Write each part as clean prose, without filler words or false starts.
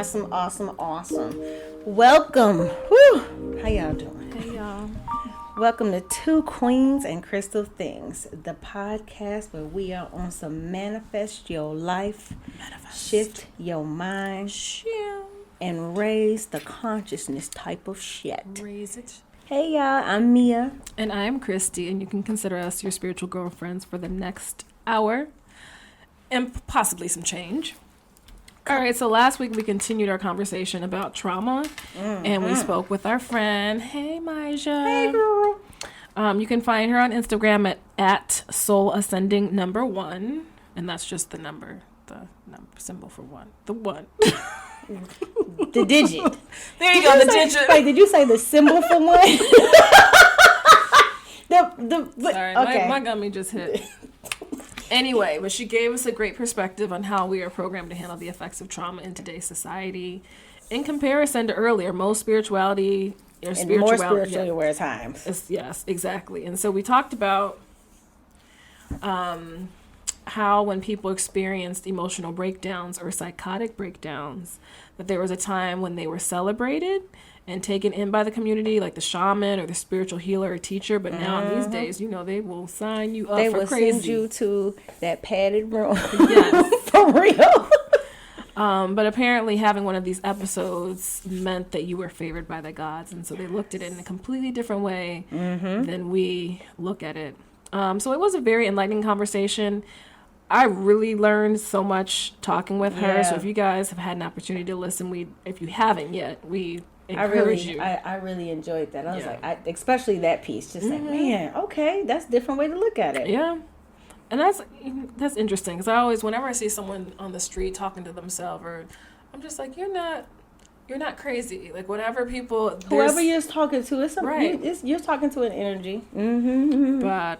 Awesome. Welcome. Whew. How y'all doing? Hey, y'all. Welcome to Two Queens and Crystal Things, the podcast where we are on some manifest your life, shift your mind, and raise the consciousness type of shit. Raise it. Hey, y'all. I'm Mia. And I'm Christy, and you can consider us your spiritual girlfriends for the next hour and possibly some change. All right, so last week we continued our conversation about trauma, and we spoke with our friend, hey, Maija. Hey, girl. You can find her on Instagram at soulascending1, and that's just the number symbol for one. The one. The digit. There you go, the digit. Wait, did you say the symbol for one? Sorry, okay. my gummy just hit. Anyway, but she gave us a great perspective on how we are programmed to handle the effects of trauma in today's society. In comparison to earlier, most spirituality or more spiritually aware times. Yes, exactly. And so we talked about how when people experienced emotional breakdowns or psychotic breakdowns, that there was a time when they were celebrated and taken in by the community, like the shaman or the spiritual healer or teacher. But now in these days, you know, they will sign you up for crazy. They will send you to that padded room. Yes. For real. But apparently having one of these episodes meant that you were favored by the gods. And so they looked at it in a completely different way than we look at it. So it was a very enlightening conversation. I really learned so much talking with her. So if you guys have had an opportunity to listen, if you haven't yet, we encourage you. I really enjoyed that. I was like, especially that piece, just like, man, okay, that's a different way to look at it. Yeah. And that's interesting, because I always, whenever I see someone on the street talking to themselves, I'm just like, you're not crazy. Like, whenever people, whoever you're talking to, it's right. You're talking to an energy. But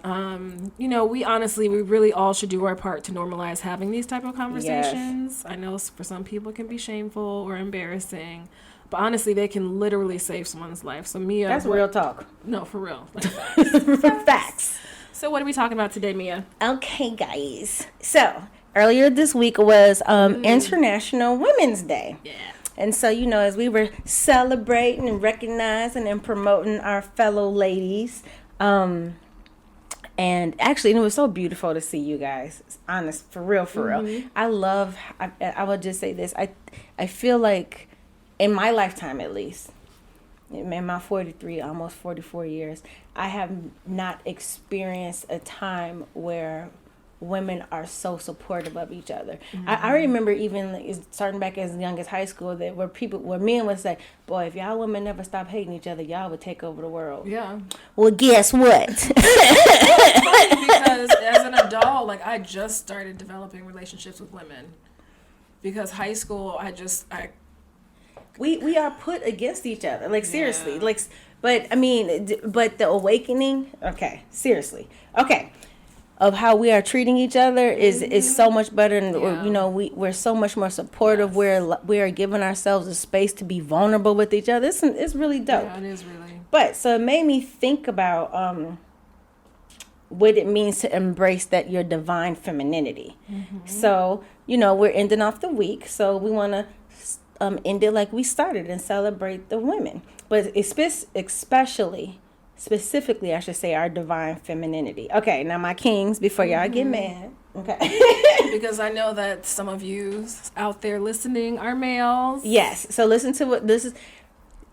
you know, we really all should do our part to normalize having these type of conversations. Yes. I know for some people it can be shameful or embarrassing, but honestly, they can literally save someone's life. So Mia, that's real talk. No, for real. Like, facts. So what are we talking about today, Mia? Okay, guys. So earlier this week was International Women's Day. Yeah. And so, you know, as we were celebrating and recognizing and promoting our fellow ladies, and actually, it was so beautiful to see you guys. Honest, for real. I would just say this. I feel like in my lifetime, at least, in my 43, almost 44 years, I have not experienced a time where women are so supportive of each other. I remember even starting back as young as high school that where men would say, boy, if y'all women never stop hating each other, y'all would take over the world. Yeah. Well, guess what? It's funny because as an adult, like, I just started developing relationships with women, because high school, we are put against each other, like, seriously, like, but the awakening, of how we are treating each other is so much better, and you know, we're so much more supportive. Yes. We are giving ourselves a space to be vulnerable with each other. It's really dope. Yeah, it is really. But so it made me think about what it means to embrace your divine femininity. So, you know, we're ending off the week, so we want to end it like we started and celebrate the women, but specifically, I should say, our divine femininity. Okay, now my kings, before y'all get mad, okay? Because I know that some of you out there listening are males. Yes, so listen to what this is.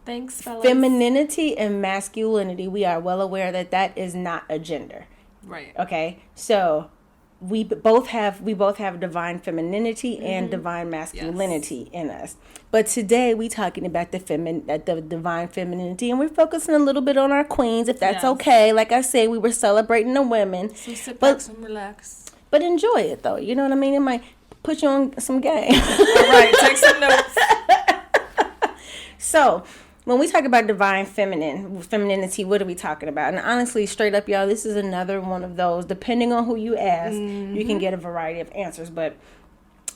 Thanks, fellas. Femininity and masculinity, we are well aware that is not a gender. Right. Okay, so we both have divine femininity and divine masculinity in us. But today we talking about the divine femininity, and we're focusing a little bit on our queens, if that's okay. Like I said, we were celebrating the women. So sit back and relax. But enjoy it, though. You know what I mean? It might put you on some game. All right, take some notes. So, when we talk about divine femininity, what are we talking about? And honestly, straight up, y'all, this is another one of those. Depending on who you ask, you can get a variety of answers. But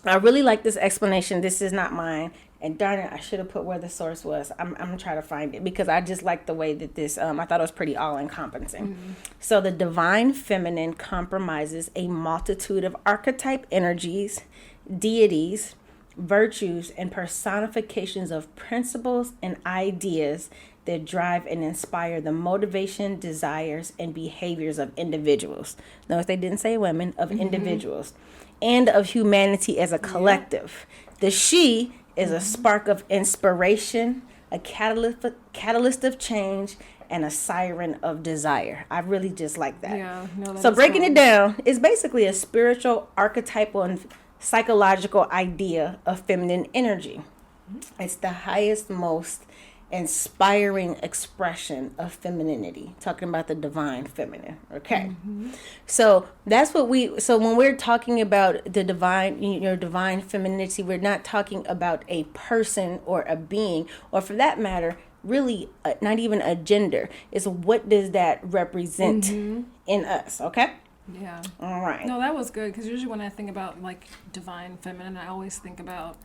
I really like this explanation. This is not mine. And darn it, I should have put where the source was. I'm going to try to find it, because I just like the way that this, I thought it was pretty all-encompassing. So the divine feminine comprises a multitude of archetype energies, deities, virtues, and personifications of principles and ideas that drive and inspire the motivation, desires, and behaviors of individuals. Notice they didn't say women, of individuals, and of humanity as a collective. The she is a spark of inspiration, a catalyst of change, and a siren of desire. I really just like that. Yeah, no, that so is breaking cool. it down, is basically a spiritual, archetypal, and psychological idea of feminine energy. It's the highest, most inspiring expression of femininity. Talking about the divine feminine. Okay. So that's what so when we're talking about the divine, divine femininity, we're not talking about a person or a being, or for that matter, really not even a gender. It's what does that represent in us. Okay. Yeah. All right. No, that was good, because usually when I think about like divine feminine, I always think about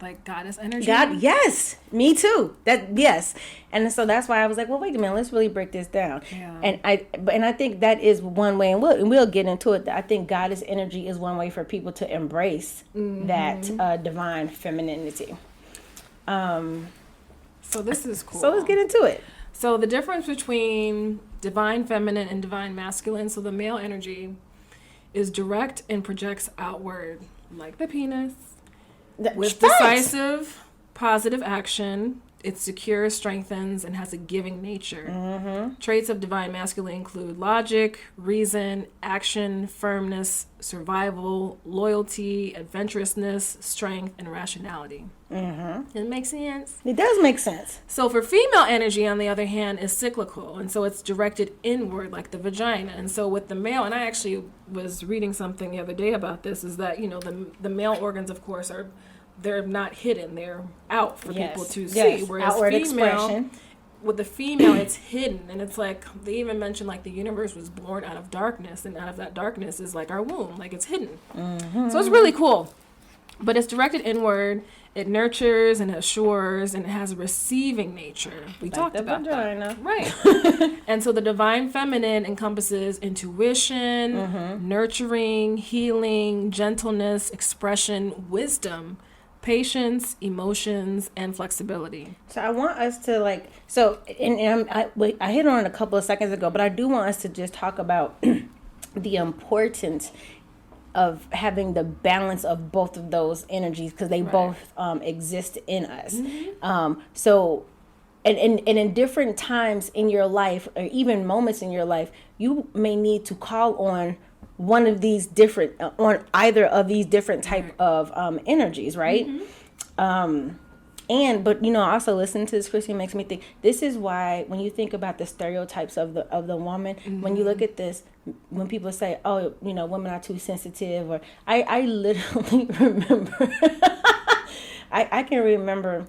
like goddess energy. God, yes, me too. Yes, and so that's why I was like, well, wait a minute, let's really break this down. Yeah. And I think that is one way, and we'll get into it. I think goddess energy is one way for people to embrace that divine femininity. So this is cool. So let's get into it. So the difference between divine feminine and divine masculine. So the male energy is direct and projects outward, like the penis. With decisive, positive action, it secures, strengthens, and has a giving nature. Traits of divine masculine include logic, reason, action, firmness, survival, loyalty, adventurousness, strength, and rationality. It makes sense. It does make sense. So for female energy, on the other hand, is cyclical, and so it's directed inward, like the vagina. And so with the male, and I actually was reading something the other day about this, is that the male organs, of course, they're not hidden; they're out for people to see. Whereas outward female, expression. with the female, it's hidden, and it's like they even mention like the universe was born out of darkness, and out of that darkness is like our womb, like it's hidden. So it's really cool, but it's directed inward. It nurtures and assures, and it has a receiving nature. We talked about vagina. that. Right. And so the divine feminine encompasses intuition, nurturing, healing, gentleness, expression, wisdom, patience, emotions, and flexibility. So I want us to I hit on it a couple of seconds ago, but I do want us to just talk about the importance of having the balance of both of those energies, because they both exist in us. So and in different times in your life, or even moments in your life, you may need to call on one of these different on either of these different type of energies, right? But also listening to this, Christie, makes me think this is why when you think about the stereotypes of the woman, when you look at this, when people say, oh, women are too sensitive, or I literally remember I can remember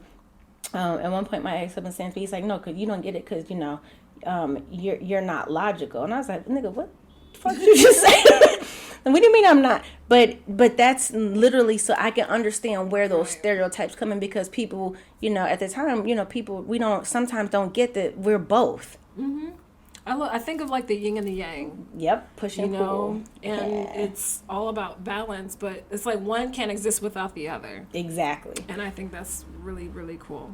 at one point my ex-husband saying to me, he's like, no, because you don't get it, because you're not logical. And I was like, nigga, what the fuck did you just say? What do you mean I'm not? But that's literally so I can understand where those stereotypes come in, because people, at the time, people, we sometimes don't get that we're both. I think of like the yin and the yang. Yep, push and pull. And it's all about balance, but it's like one can't exist without the other. Exactly. And I think that's really, really cool.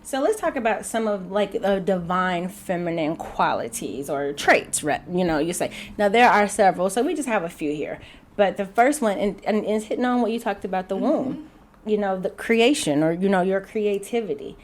So let's talk about some of the divine feminine qualities or traits, you say. Now there are several, so we just have a few here. But the first one, and it's hitting on what you talked about, the womb, the creation, or, your creativity.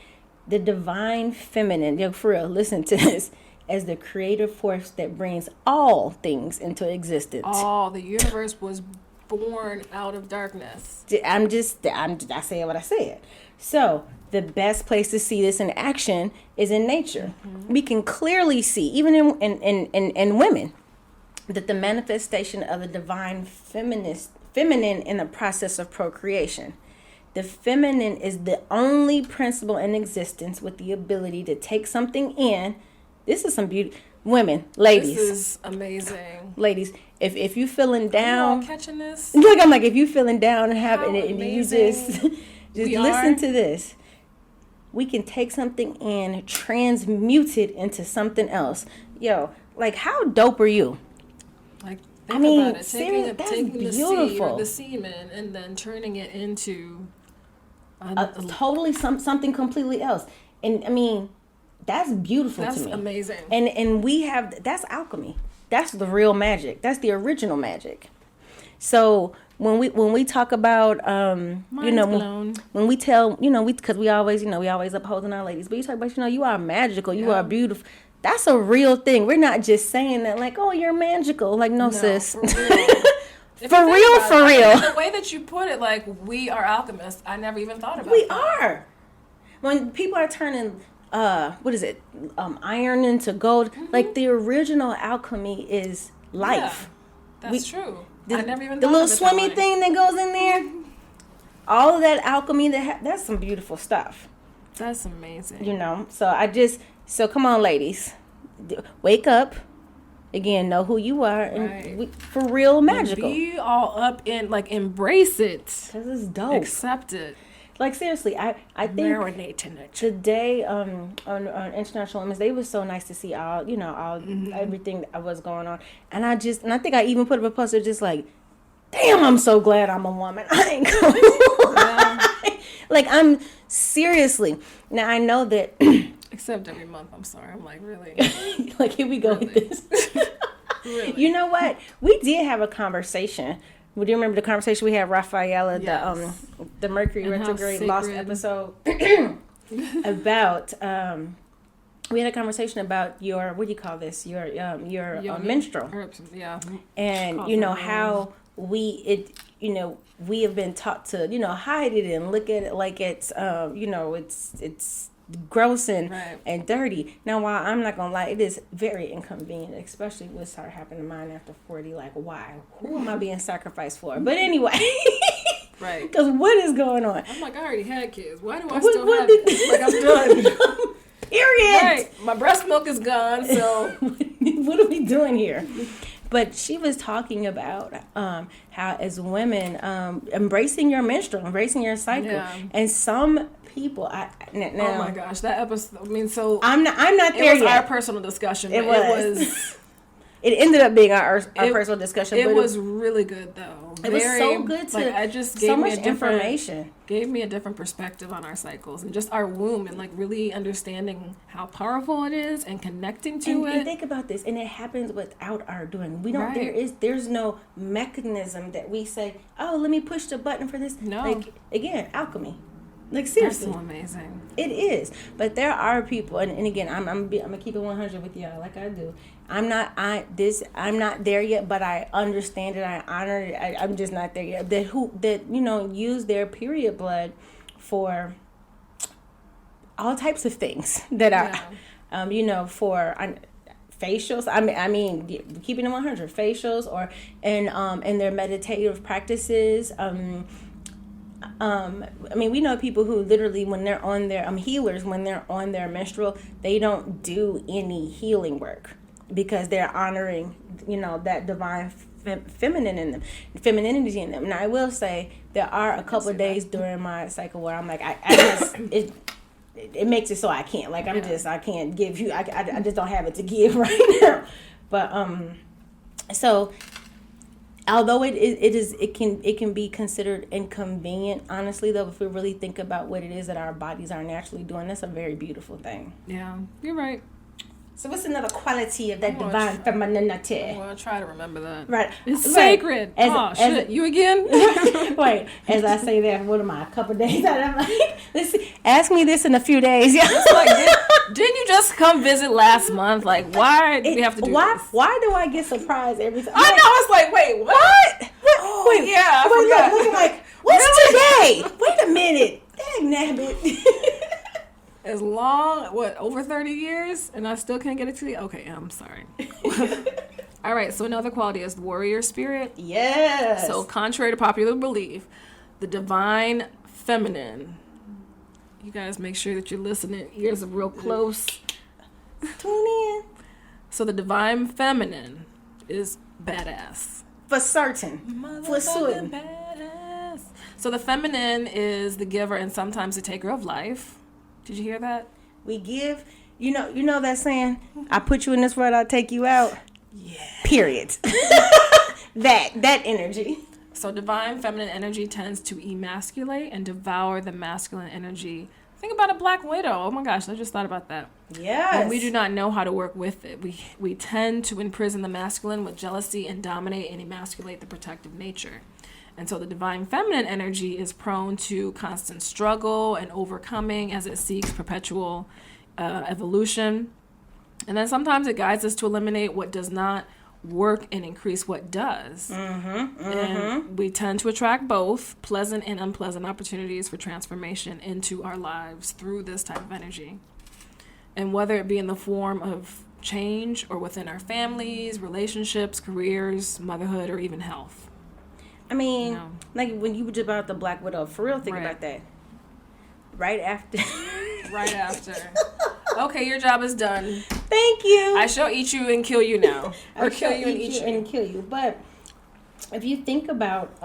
The divine feminine, for real, listen to this, as the creative force that brings all things into existence. The universe was born out of darkness. I say what I said. So the best place to see this in action is in nature. We can clearly see, even in women, that the manifestation of the divine feminine in the process of procreation. The feminine is the only principle in existence with the ability to take something in. This is some beauty. Women, ladies. This is amazing. Ladies, if you feeling down. Are you all catching this? Look, I'm like, if you feeling down and having it, and you just We listen are. to this. We can take something in, transmute it into something else. Yo, like, how dope are you? Like, I mean, about it. seriously, that's taking the seed beautiful. or the semen and then turning it into totally something completely else. And I mean, that's beautiful to me. That's amazing. And we have, that's alchemy. That's the real magic. That's the original magic. So when we talk about, when we tell, because we always upholding our ladies, but you talk about, you are magical, you are beautiful. That's a real thing. We're not just saying that like, oh, you're magical. Like, no sis. For real. for real. The way that you put it, like, we are alchemists, I never even thought about We that. are. When people are turning, iron into gold, like the original alchemy is life. Yeah, that's true. I never even the thought little of it swimmy that way. thing that goes in there. All of that alchemy, that's some beautiful stuff. That's amazing. So come on, ladies, wake up. Again, know who you are, and Right. for real magical. And be all up in, like, embrace it. Cause it's dope. Accept it. Like seriously, I think Marinate in it. today on International Women's Day was so nice to see all everything that was going on, and I think I even put up a poster just like, damn, I'm so glad I'm a woman. I ain't gonna lie. Like, I'm seriously. Now I know that. Except every month, I'm sorry. I'm like, really? Like, here we go with this. Really? You know what? We did have a conversation. Do you remember the conversation we had, Rafaela, Yes. the Mercury And how retrograde lost sacred. episode about we had a conversation about your, what do you call this? Your menstrual. Yeah. And how we have been taught to hide it and look at it like it's it's gross and dirty. Now, while I'm not gonna lie, it is very inconvenient, especially when it started happening to mine after 40. Like, why? Who am I being sacrificed for? But anyway, Right. Because what is going on? I'm like, I already had kids. Why do I still have it? Like, I'm done. Period. Right. My breast milk is gone, so what are we doing here? But she was talking about how as women, embracing your menstrual, embracing your cycle, and some people. Now, oh my gosh, that episode. I mean, so I'm not there it was yet. our personal discussion. It was. It ended up being our personal discussion. It but was really good though. It was so good to. I just gave so me much a different information. Gave me a different perspective on our cycles and just our womb and like really understanding how powerful it is and connecting to it. And think about this, and it happens without our doing. We don't. There's no mechanism that we say, oh, let me push the button for this. No. Like, again, alchemy. Like, seriously. That's so amazing. It is. But there are people, and again, I'm gonna keep it 100 with y'all, like I do. I'm not there yet, but I understand it. I honor it. I'm just not there yet. That use their period blood for all types of things that are, for facials. I mean, keeping it 100, facials or in their meditative practices. I mean, we know people who literally, when they're on their healers, when they're on their menstrual, they don't do any healing work because they're honoring, that divine feminine in them, femininity in them. Now, I will say there are a couple of days during my cycle where I'm like, I just it makes it so I can't. Like, I can't give you. I just don't have it to give right now. But so. Although it can be considered inconvenient, honestly though, if we really think about what it is that our bodies are naturally doing, that's a very beautiful thing. Yeah, you're right. So what's another quality of that divine femininity? I want to try to remember that. Right. It's sacred. Shit. You again? Wait, as I say that, what am I, a couple days out? I'm like, listen, ask me this in a few days. It's like, didn't you just come visit last month? Like, why do we have to do this? Why do I get surprised every time? I know. It's like, wait, what? Oh, wait, yeah, I forgot. Look, like, what's today? Wait a minute. Dang nabbit. As long, over 30 years, and I still can't get it to you? Okay, I'm sorry. All right, so another quality is warrior spirit. Yes. So contrary to popular belief, the divine feminine, you guys make sure that you're listening, ears are real close. Tune in. So the divine feminine is badass. For certain. For certain. Badass. So the feminine is the giver and sometimes the taker of life. Did you hear that? We give, you know that saying, I put you in this world, I'll take you out? Yeah. Period. that energy. So divine feminine energy tends to emasculate and devour the masculine energy. Think about a black widow. Oh my gosh, I just thought about that. Yes. And we do not know how to work with it. We tend to imprison the masculine with jealousy and dominate and emasculate the protective nature. And so the divine feminine energy is prone to constant struggle and overcoming as it seeks perpetual evolution. And then sometimes it guides us to eliminate what does not work and increase what does. And we tend to attract both pleasant and unpleasant opportunities for transformation into our lives through this type of energy. And whether it be in the form of change or within our families, relationships, careers, motherhood, or even health. I mean, like when you were just about the Black Widow, for real, think about that. Right after. Right after. Okay, your job is done. Thank you. I shall eat you and kill you now. Or I kill shall you and eat you. and kill you. But if you think about,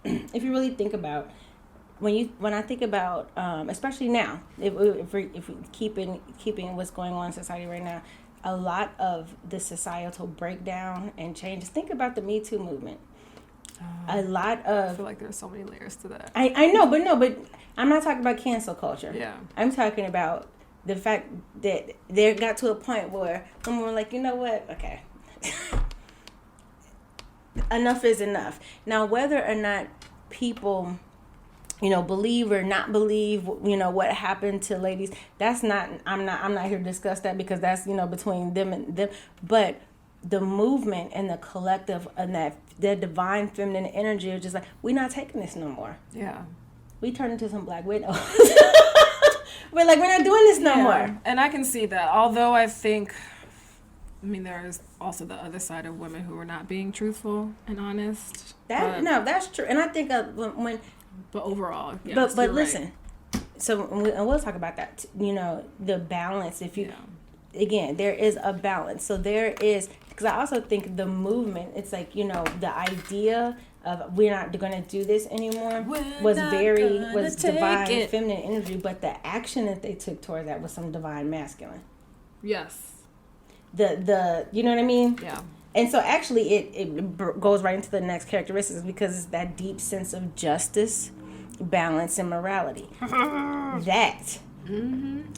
if you really think about, when I think about, especially now, if we keeping what's going on in society right now, a lot of the societal breakdown and changes. Think about the Me Too movement. A lot of. I feel like there's so many layers to that. I know, but I'm not talking about cancel culture. Yeah. I'm talking about the fact that they got to a point where women were like, you know what? Okay. Enough is enough. Now, whether or not people, believe or not believe, what happened to ladies, that's not, I'm not here to discuss that because that's, between them and them. But the movement and the collective and that the divine feminine energy are just like, we're not taking this no more. Yeah. We turn into some Black Widows. We're like, we're not doing this no more. And I can see that. Although I think, there is also the other side of women who are not being truthful and honest. That's true. And I think when. But overall, yes, but listen. Right. So and we'll talk about that. The balance. If you, again, there is a balance. So there is. Because I also think the movement, it's like, the idea of we're not going to do this anymore was divine feminine energy, but the action that they took toward that was some divine masculine. Yes. The you know what I mean? Yeah. And so actually it goes right into the next characteristics because it's that deep sense of justice, balance, and morality. That,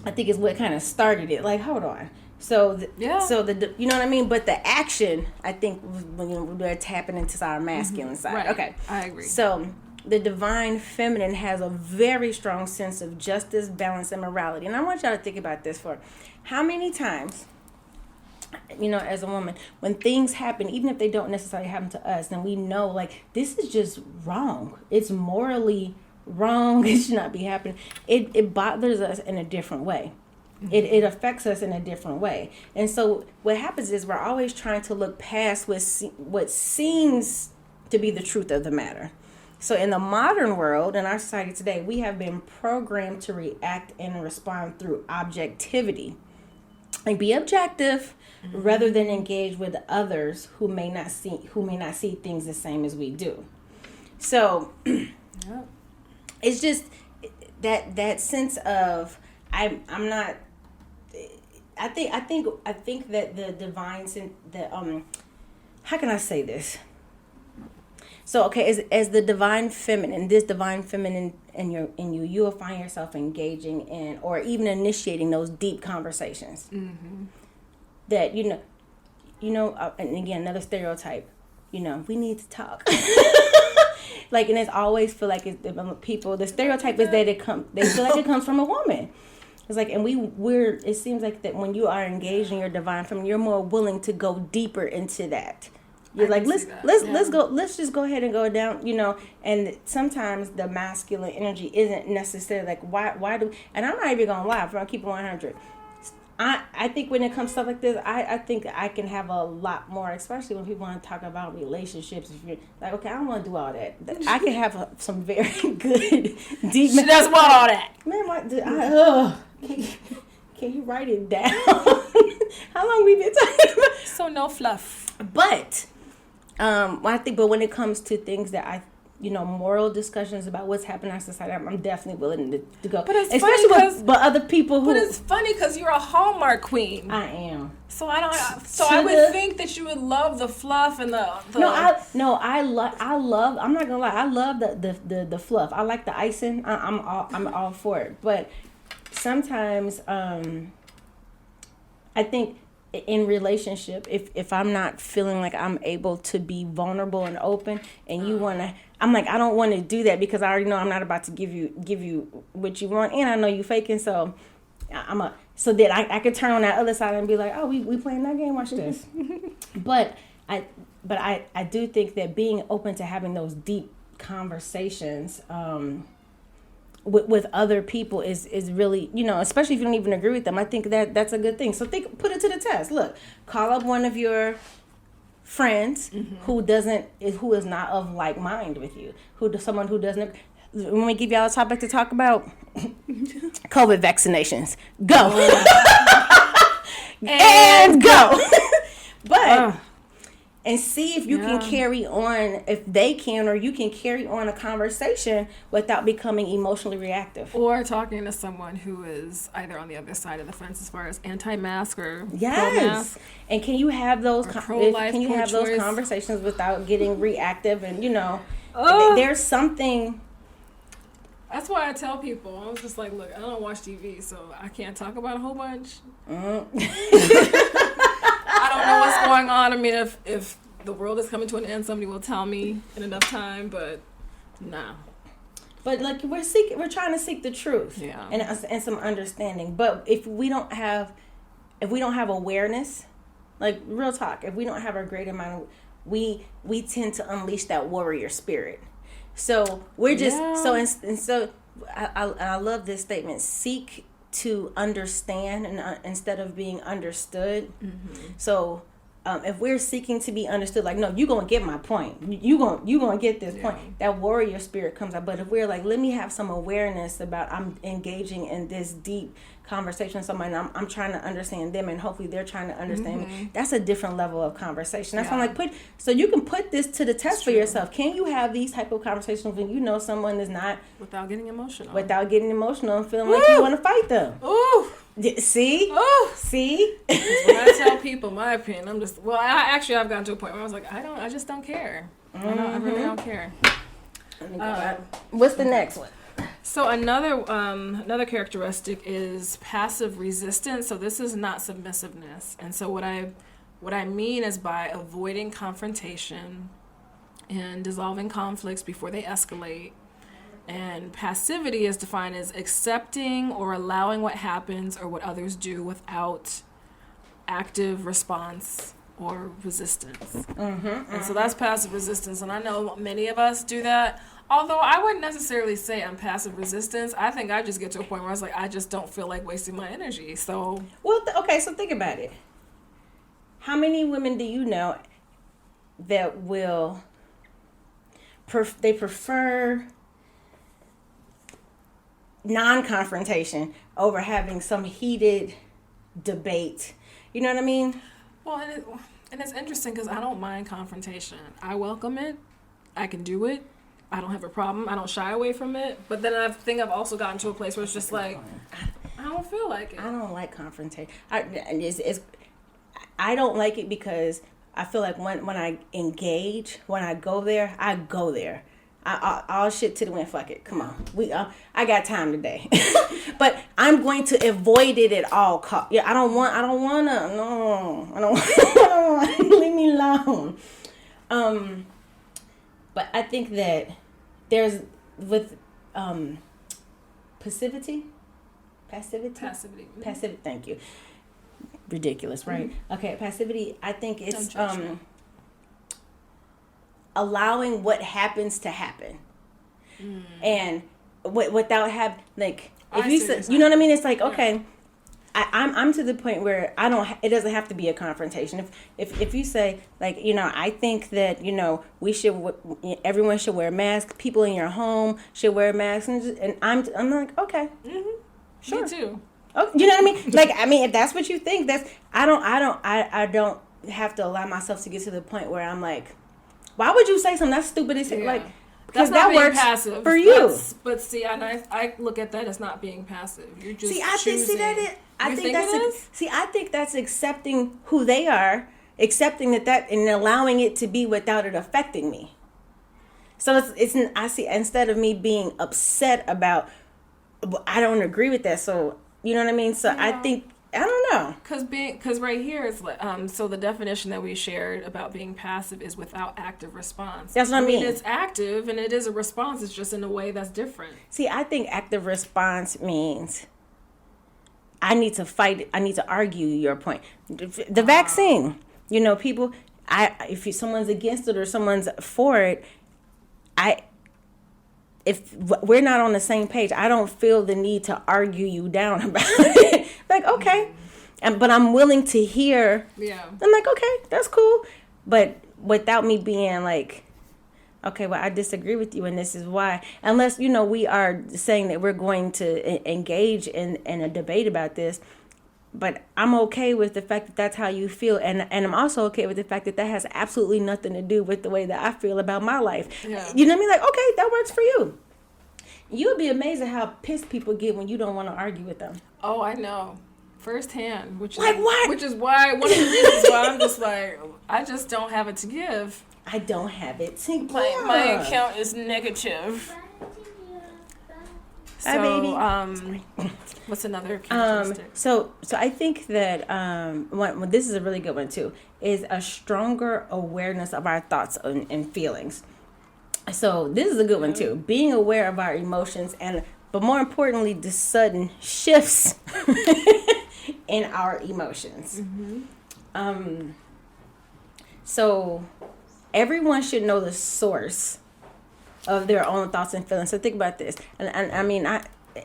I think, is what kind of started it. Like, hold on. So, you know what I mean? But the action, I think, when we're tapping into our masculine side. Right. Okay. I agree. So, the divine feminine has a very strong sense of justice, balance, and morality. And I want y'all to think about this for how many times, as a woman, when things happen, even if they don't necessarily happen to us, then we know, like, this is just wrong. It's morally wrong. It should not be happening. It bothers us in a different way. It affects us in a different way. And so what happens is we're always trying to look past what seems to be the truth of the matter. So in the modern world, in our society today, we have been programmed to react and respond through objectivity. Like, be objective rather than engage with others who may not see things the same as we do. So it's just that sense of I'm not. I think that the divine, how can I say this? So, okay, as the divine feminine, this divine feminine in you will find yourself engaging in or even initiating those deep conversations. That and again, another stereotype. We need to talk. Like, and it's always feel like the stereotype is that they feel like it comes from a woman. It's like, and it seems like that when you are engaged in your divine feminine, you're more willing to go deeper into that. You're like, let's just go ahead and go down, and sometimes the masculine energy isn't necessarily like, why do, and I'm not even gonna lie, if I keep it 100, I think when it comes to stuff like this, I think I can have a lot more, especially when people want to talk about relationships. If you're like, okay, I don't want to do all that. I can have some very good, deep. She doesn't want all that. Man, can you write it down? How long we been talking about? So no fluff. But, I think, but when it comes to things that moral discussions about what's happening in our society, I'm definitely willing to go. But it's especially funny but other people who. But it's funny because you're a Hallmark queen. I am. So I would think that you would love the fluff and the. I love. I'm not gonna lie. I love the fluff. I like the icing. I'm all for it. But sometimes, I think in relationship, if I'm not feeling like I'm able to be vulnerable and open, and you wanna, I'm like, I don't want to do that because I already know I'm not about to give you what you want, and I know you faking. So so that I could turn on that other side and be like, oh, we playing that game. Watch this. But I do think that being open to having those deep conversations with other people is really, especially if you don't even agree with them. I think that's a good thing. So put it to the test. Look, call up one of your friends who is not of like mind with you, someone who doesn't. When we give y'all a topic to talk about, COVID vaccinations, go and go, but. And see if you can carry on, if they can, or you can carry on a conversation without becoming emotionally reactive. Or talking to someone who is either on the other side of the fence as far as anti-mask or yes. pro-mask. And can you have those those conversations without getting reactive? And there's something. That's why I tell people, I was just like, look, I don't watch TV, so I can't talk about a whole bunch. I don't know what's going on. I mean, if the world is coming to an end, somebody will tell me in enough time, but nah. But like we're trying to seek the truth, and some understanding. But if we don't have awareness, like real talk, if we don't have our greater mind, we tend to unleash that warrior spirit. So we're just so I love this statement. Seek to understand and instead of being understood. So if we're seeking to be understood, like, no, you're gonna get my point, you gonna get this point, that warrior spirit comes out. But if we're like, let me have some awareness about, I'm engaging in this deep conversation with somebody, and I'm trying to understand them, and hopefully they're trying to understand me, that's a different level of conversation. That's why I'm like, so you can put this to the test for yourself. Can you have these type of conversations when someone is not, without getting emotional and feeling like you want to fight them? Ooh. See? When I tell people my opinion, I'm just, I've gotten to a point where I was like, I just don't care. I really don't care. What's the next one? So another characteristic is passive resistance. So this is not submissiveness. And so what I mean is by avoiding confrontation and dissolving conflicts before they escalate. And passivity is defined as accepting or allowing what happens or what others do without active response or resistance. And so that's passive resistance. And I know many of us do that. Although I wouldn't necessarily say I'm passive resistance. I think I just get to a point where I was like, I just don't feel like wasting my energy. So. Well, okay, so think about it. How many women do you know that will, they prefer non-confrontation over having some heated debate? You know what I mean? Well, and it's interesting because I don't mind confrontation. I welcome it. I can do it. I don't have a problem. I don't shy away from it. But then I think I've also gotten to a place where it's just like, I don't feel like it. I don't like confrontation. I don't like it because I feel like when I engage, when I go there, I go there. I'll shit to the wind. Fuck it. Come on. I got time today. But I'm going to avoid it at all costs. Yeah, I don't want leave me alone. But I think that there's with passivity. Thank you. Ridiculous, right? Okay, passivity. I think it's allowing what happens to happen, and without having, like, if you say, you know what I mean. It's like, okay, I'm to the point where it doesn't have to be a confrontation. If you say, like, I think that, everyone should wear masks. People in your home should wear masks, and I'm like, okay, sure. Me too. Oh, you know what I mean? Like, if that's what you think, I don't have to allow myself to get to the point where I'm like, why would you say something that's stupid as like, Because that's not that being works passive for you. But see, and I look at that as not being passive. You're just I think that's accepting who they are, accepting that and allowing it to be without it affecting me. So I see, instead of me being upset about, I don't agree with that. So you know what I mean. So I think, I don't know. Because right here it's like, so the definition that we shared about being passive is without active response. That's what I mean. It's active and it is a response. It's just in a way that's different. See, I think active response means I need to fight. I need to argue your point. The vaccine, you know, people. If someone's against it or someone's for it, if we're not on the same page, I don't feel the need to argue you down about it. Like, okay. But I'm willing to hear. Yeah. I'm like, okay, that's cool. But without me being like, okay, well, I disagree with you and this is why. Unless, you know, we are saying that we're going to engage in a debate about this. But I'm okay with the fact that that's how you feel. And I'm also okay with the fact that has absolutely nothing to do with the way that I feel about my life. Yeah. You know what I mean? Like, okay, that works for you. You'll be amazed at how pissed people get when you don't want to argue with them. Oh, I know. Firsthand. Which is why one of the reasons why I'm just like, I just don't have it to give. I don't have it to give. My account is negative. Hi, baby. What's another characteristic? So I think that this is a really good one too, is a stronger awareness of our thoughts and feelings. So this is a good one too. Being aware of our emotions but more importantly, the sudden shifts in our emotions. Mm-hmm. So everyone should know the source of their own thoughts and feelings. So think about this. And I mean,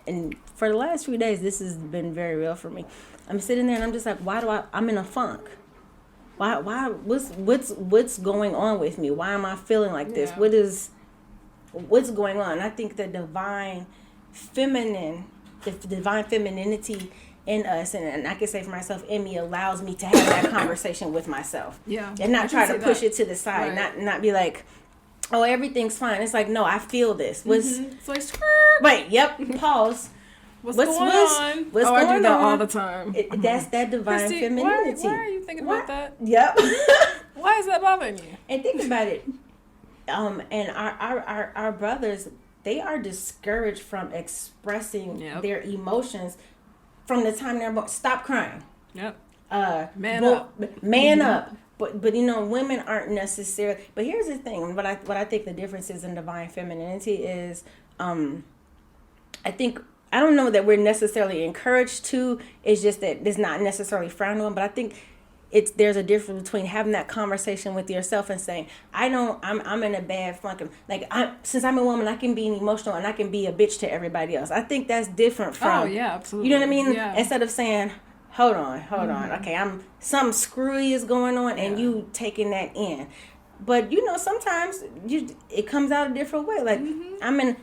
and for the last few days, this has been very real for me. I'm sitting there and I'm just like, I'm in a funk. Why, what's going on with me? Why am I feeling like this? What's going on? I think the divine femininity in us, and I can say for myself, in me, allows me to have that conversation with myself. Yeah. And not try to push it to the side, not be like, oh, everything's fine. It's like, no, I feel this. It's like, wait, yep, pause. What's going on? I do that all the time. That's that divine femininity. Why are you thinking about that? Yep. Why is that bothering you? And think about it. And our brothers, they are discouraged from expressing their emotions from the time they're born. Stop crying. Yep. Man up. But you know, women aren't necessarily. But here's the thing. What I think the difference is in divine femininity is, I don't know that we're necessarily encouraged to. It's just that it's not necessarily frowned on. But I think there's a difference between having that conversation with yourself and saying, I'm in a bad funk. Like, since I'm a woman, I can be emotional and I can be a bitch to everybody else. I think that's different from. Oh yeah, absolutely. You know what I mean? Yeah. Instead of saying, hold on. Okay, something screwy is going on, and you taking that in. But you know, sometimes it comes out a different way. Like and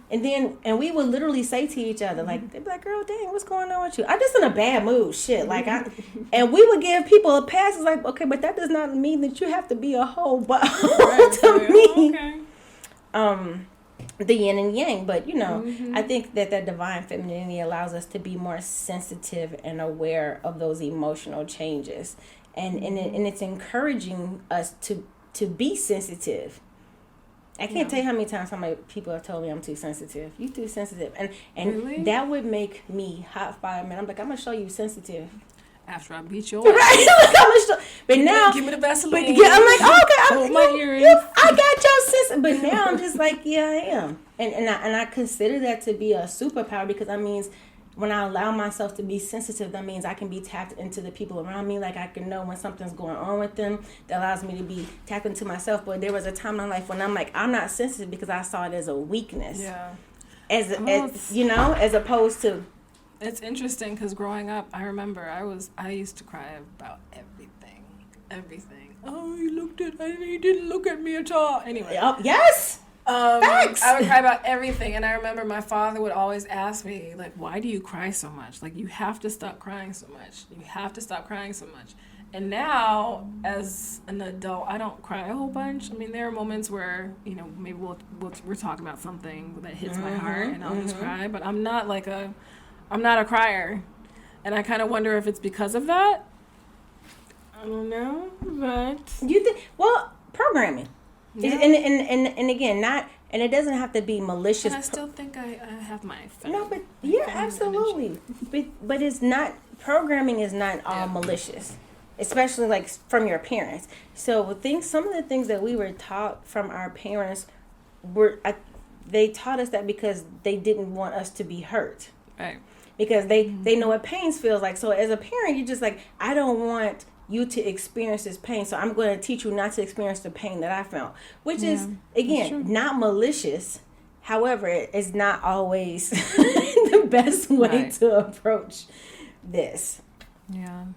we would literally say to each other, like, they'd be like, "Girl, dang, what's going on with you? I'm just in a bad mood, shit." Like and we would give people a pass. It's like, okay, but that does not mean that you have to be a hoe. But to me, the yin and yang. But you know, I think that divine femininity allows us to be more sensitive and aware of those emotional changes, and it's encouraging us to be sensitive. I can't tell you how many times people have told me I'm too sensitive. You too sensitive, and really? That would make me hot fire, man. I'm like, I'm gonna show you sensitive. After I beat your ass. Right? But now, give me the Vaseline. But I'm like, oh, okay, hold my earrings. I got your sense. But now I'm just like, yeah, I am, and I consider that to be a superpower, because that means when I allow myself to be sensitive, that means I can be tapped into the people around me. Like, I can know when something's going on with them. That allows me to be tapped into myself. But there was a time in my life when I'm like, I'm not sensitive because I saw it as a weakness. Yeah. As you know, as opposed to. It's interesting because growing up, I remember I used to cry about everything. Oh, he didn't look at me at all. Anyway. Oh, yes. Facts. I would cry about everything, and I remember my father would always ask me, like, why do you cry so much? Like, you have to stop crying so much. You have to stop crying so much. And now, as an adult, I don't cry a whole bunch. I mean, there are moments where, you know, maybe we're talking about something that hits my heart, and I'll just cry. But I'm not a crier. And I kind of wonder if it's because of that. I don't know, but... You think... Well, programming. Yeah. And again, not... And it doesn't have to be malicious. And I still think I have my... No, but... Yeah, absolutely. But it's not... Programming is not all malicious. Especially, like, from your parents. So, some of the things that we were taught from our parents they taught us that because they didn't want us to be hurt. Right. Because they know what pain feels like. So, as a parent, you're just like, I don't want you to experience this pain. So, I'm going to teach you not to experience the pain that I felt. Which is, again, not malicious. However, it's not always the best way to approach this. Yeah.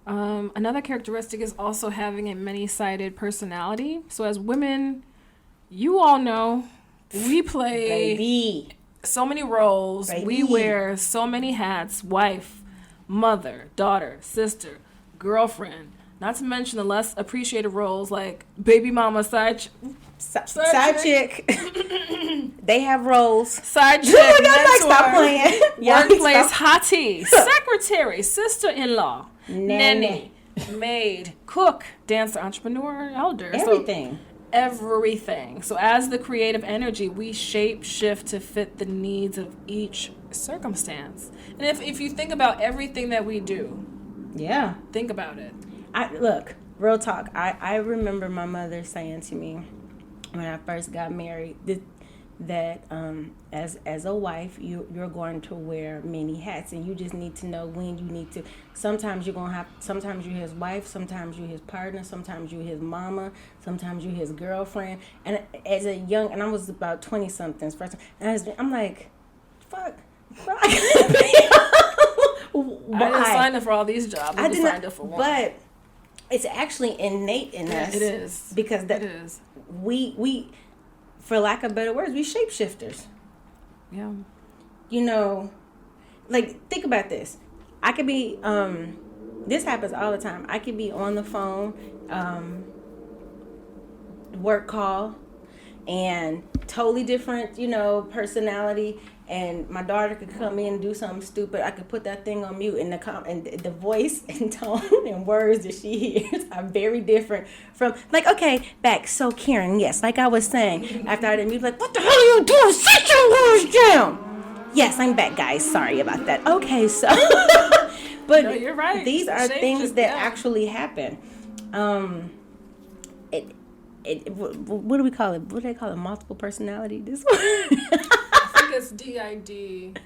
Another characteristic is also having a many-sided personality. So as women, you all know, we play so many roles. We wear so many hats: wife, mother, daughter, sister, girlfriend. Not to mention the less appreciated roles like baby mama, side chick. They have roles. Side chick, mentor, stop playing. Workplace hottie, secretary, sister-in-law, nanny, maid, cook, dancer, entrepreneur, elder. Everything. So as the creative energy, we shape shift to fit the needs of each circumstance. And if you think about everything that we do, think about it. Look, real talk. I remember my mother saying to me when I first got married that as a wife, you're going to wear many hats, and you just need to know when you need to. Sometimes sometimes you're his wife, sometimes you're his partner, sometimes you're his mama, sometimes you're his girlfriend. And and I was about 20 somethings first, and I'm like, fuck. I didn't sign up for all these jobs. I just signed up for one. But it's actually innate in us. It is. Because we, for lack of better words, we shapeshifters. Yeah. You know, like, think about this. I could be, this happens all the time. I could be on the phone, work call, and totally different, personality. And my daughter could come in and do something stupid. I could put that thing on mute, and the voice and tone and words that she hears are very different from, like, okay, back. So, Karen, yes, like I was saying, after I did mute, like, what the hell are you doing? Sit your words down. Yes, I'm back, guys. Sorry about that. Okay, so, but no, you're right. These are things that actually happen. What do we call it? What do they call it? Multiple personality disorder. It's DID.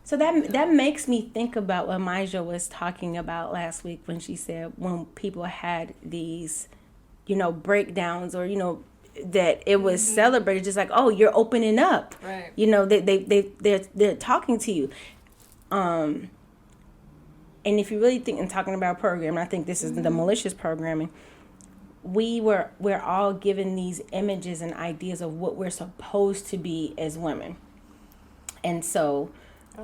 So that makes me think about what Maija was talking about last week when she said when people had these, breakdowns, or that it was celebrated, just like, oh, you're opening up, right? They're talking to you, and if you really think and talking about programming, I think this is the malicious programming. We're all given these images and ideas of what we're supposed to be as women. And so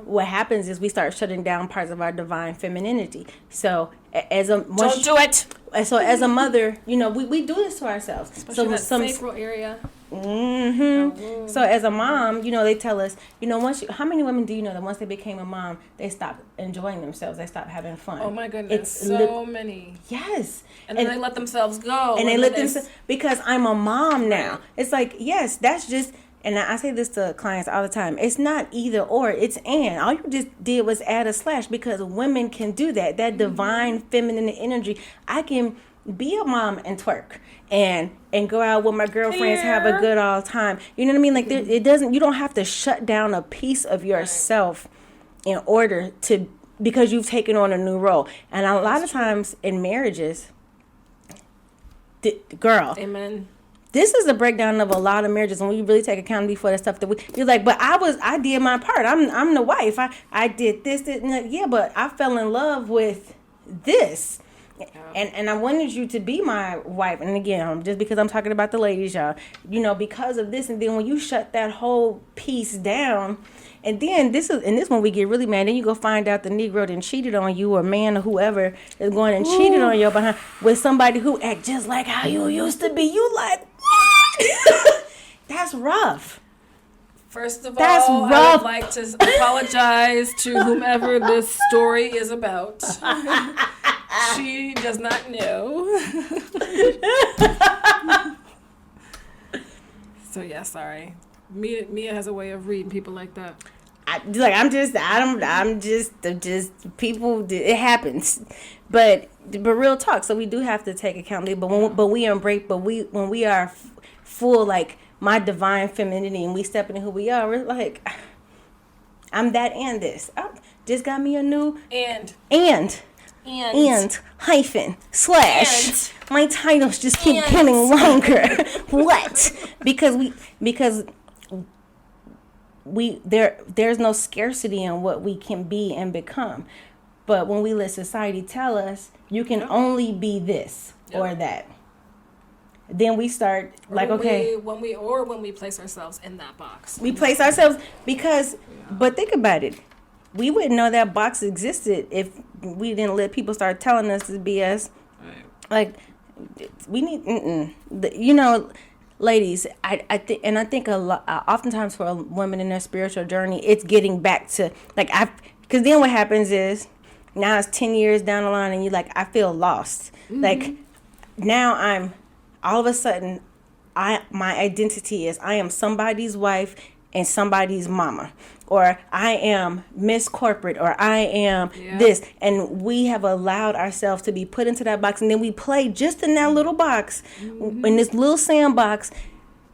what happens is we start shutting down parts of our divine femininity. So don't do it. So as a mother, we do this to ourselves. Especially that sacral area. Mm-hmm. So as a mom, they tell us, how many women do you know that once they became a mom, they stopped enjoying themselves, they stopped having fun? Oh my goodness, so many. Yes. And then they let themselves go. And they let themselves, because I'm a mom now. Right. It's like, yes, that's just, and I say this to clients all the time, it's not either or, it's and. All you just did was add a slash, because women can do that. That divine feminine energy. I can be a mom and twerk and go out with my girlfriends, have a good all time. You know what I mean? Like, you don't have to shut down a piece of yourself in order to, because you've taken on a new role. And a lot of times in marriages, girl, amen, this is a breakdown of a lot of marriages, and we really take accountability for the stuff that you're like, but I did my part. I'm the wife. I did this, and that. Yeah, but I fell in love with this. And I wanted you to be my wife. And again, just because I'm talking about the ladies, y'all, because of this. And then when you shut that whole piece down, and then this when we get really mad. Then you go find out the Negro done cheated on you, or man or whoever is going and cheated on you behind with somebody who act just like how you used to be. You like, what? That's rough. First of all, I would like to apologize to whomever this story is about. She does not know. So yeah, sorry. Mia has a way of reading people like that. I'm just people. It happens, but real talk. So we do have to take accountability. When we are full, like my divine femininity, and we step into who we are, we're like, I'm that and this. I just got me a new and hyphen / my titles just keep getting longer. What? Because there's no scarcity in what we can be and become. But when we let society tell us you can only be this or that, then we start when we place ourselves in that box. We place ourselves but think about it. We wouldn't know that box existed if we didn't let people start telling us this BS. Right. Like, we need, ladies, I think a lot, oftentimes for women in their spiritual journey, it's getting back to, because then what happens is, now it's 10 years down the line and you I feel lost. Mm-hmm. Like, now I'm, all of a sudden, my identity is I am somebody's wife and somebody's mama, or I am Miss Corporate, or I am this, and we have allowed ourselves to be put into that box, and then we play just in that little box, in this little sandbox,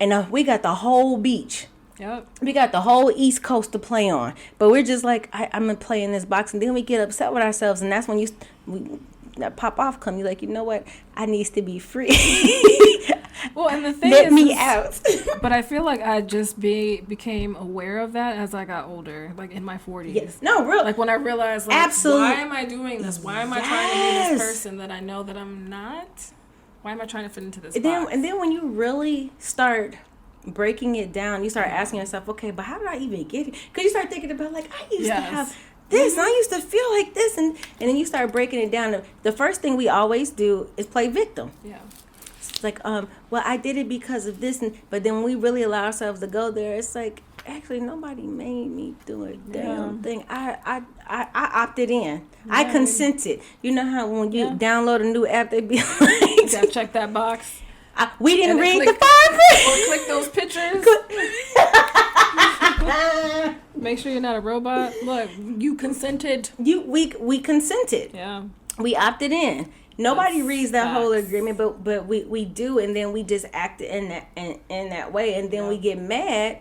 and we got the whole beach. Yep. We got the whole East Coast to play on, but we're just like, I'm gonna play in this box, and then we get upset with ourselves, and that's when that pop off come. You're like, you know what? I needs to be free. Well, and the thing Let me out. But I feel like I just became aware of that as I got older, like in my 40s. Yes. No, really. Like when I realized, absolutely, why am I doing this? Why am I trying to be this person that I know that I'm not? Why am I trying to fit into this box? And then when you really start breaking it down, you start asking yourself, okay, but how did I even get here? Because you start thinking about, like, I used to have this, and I used to feel like this, and then you start breaking it down. The first thing we always do is play victim. Yeah. It's like, well, I did it because of this, but then when we really allow ourselves to go there, it's like, actually, nobody made me do a damn thing. I opted in. Yeah. I consented. You know how when you download a new app, they be like, you gotta check that box. We didn't read the fine print. Or click those pictures. Make sure you're not a robot. Look, you consented. We consented. Yeah. We opted in. Nobody reads that whole agreement, but we do, and then we just act in that way, and then we get mad,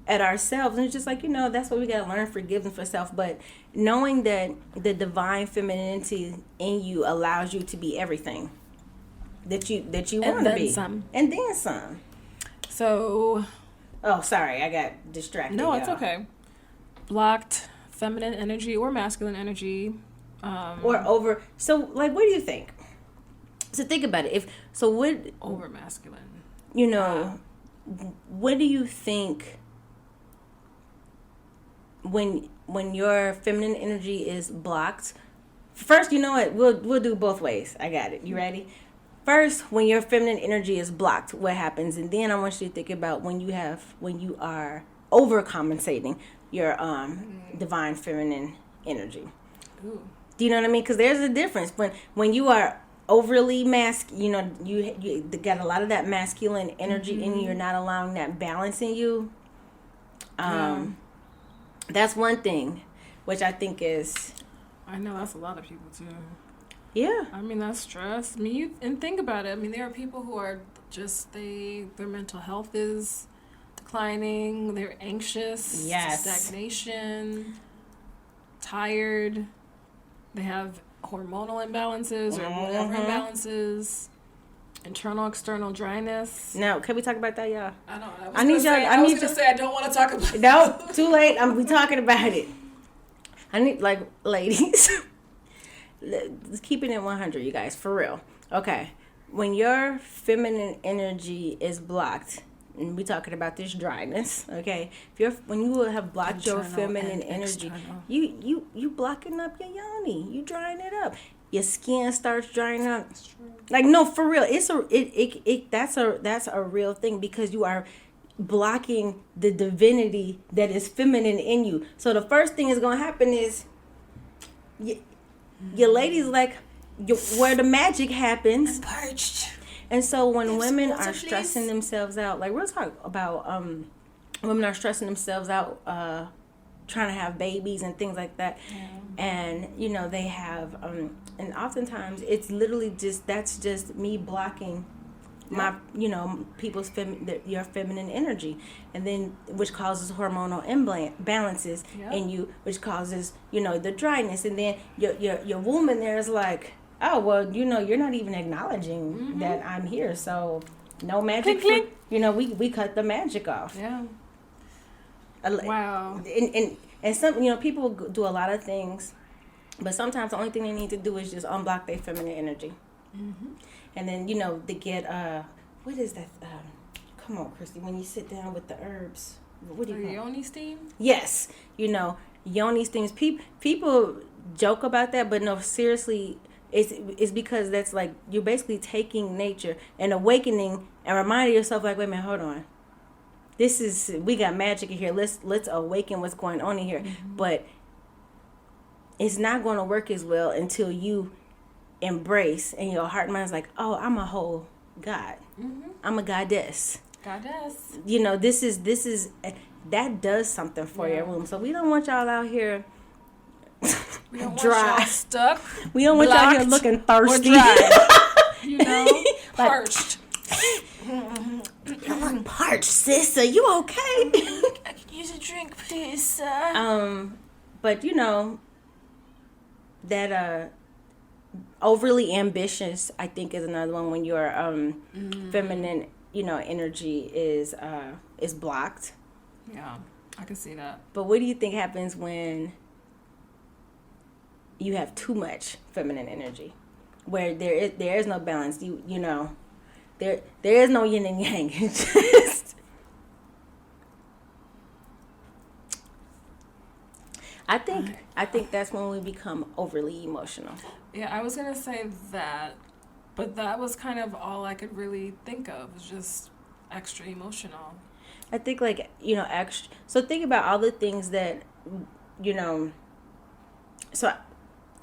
at ourselves, and it's just like, that's what we gotta learn, forgiveness for self. But knowing that the divine femininity in you allows you to be everything that you want to be, and then some. So, sorry, I got distracted. No, it's okay. Blocked feminine energy or masculine energy. Or over. So, what do you think? So think about it. What over masculine? What do you think when your feminine energy is blocked? First, you know what? We'll do both ways. I got it. You ready? First, when your feminine energy is blocked, what happens? And then I want you to think about when you are overcompensating your divine feminine energy. Ooh. Do you know what I mean? Because there's a difference when you are overly masculine. You got a lot of that masculine energy in you. You're not allowing that balance in you. That's one thing, which I think is. I know that's a lot of people too. Yeah. I mean, that's stress. I mean, and think about it. I mean, there are people who are just their mental health is declining. They're anxious. Yes. Stagnation. Tired. They have hormonal imbalances or whatever imbalances, internal, external dryness. No, can we talk about that, y'all? I need y'all. I was gonna say I don't want to talk about it. No, too late. We talking about it. I need ladies. let's keep it in 100, you guys, for real. Okay. When your feminine energy is blocked, and we're talking about this dryness, okay? When you have blocked your feminine energy, you blocking up your yoni. You drying it up. Your skin starts drying up. Like, no, for real. That's a real thing, because you are blocking the divinity that is feminine in you. So the first thing is gonna happen is your ladies, like, where the magic happens. I'm parched. And so when women are stressing themselves out, like, we'll talk about women are stressing themselves out trying to have babies and things like that. Yeah. And, you know, they have, and oftentimes it's literally that's just me blocking my, you know, people's your feminine energy, and then which causes hormonal imbalances in you, which causes, you know, the dryness, and then your woman there is like, oh, well, you know, you're not even acknowledging that I'm here, so no magic. Clink. You know, we cut the magic off. Yeah. Wow. And some, you know, people do a lot of things, but sometimes the only thing they need to do is just unblock their feminine energy. Mm-hmm. And then, you know, they get, what is that? Come on, Christy, when you sit down with the herbs, what do you call it? Yoni steam? Yes. You know, yoni steams. People joke about that, but no, seriously, it's because that's like, you're basically taking nature and awakening and reminding yourself, like, wait a minute, hold on. We got magic in here. Let's awaken what's going on in here. Mm-hmm. But it's not going to work as well until you embrace, and your heart and mind is like, oh, I'm a whole god. Mm-hmm. I'm a goddess. You know, this is that does something for your womb. So we don't want y'all out here we don't dry, want y'all stuck. We don't want y'all here looking thirsty. Or dry. You know, parched. I'm parched, sis. Are you okay? I could use a drink, please, sir. But you know that overly ambitious, I think, is another one. When your feminine, you know, energy is blocked. Yeah, I can see that. But what do you think happens when you have too much feminine energy, where there is no balance? You know, there is no yin and yang. It's just, I think that's when we become overly emotional. Yeah, I was gonna say that, but that was kind of all I could really think of, was just extra emotional. I think, like, you know, extra. So think about all the things that, you know. So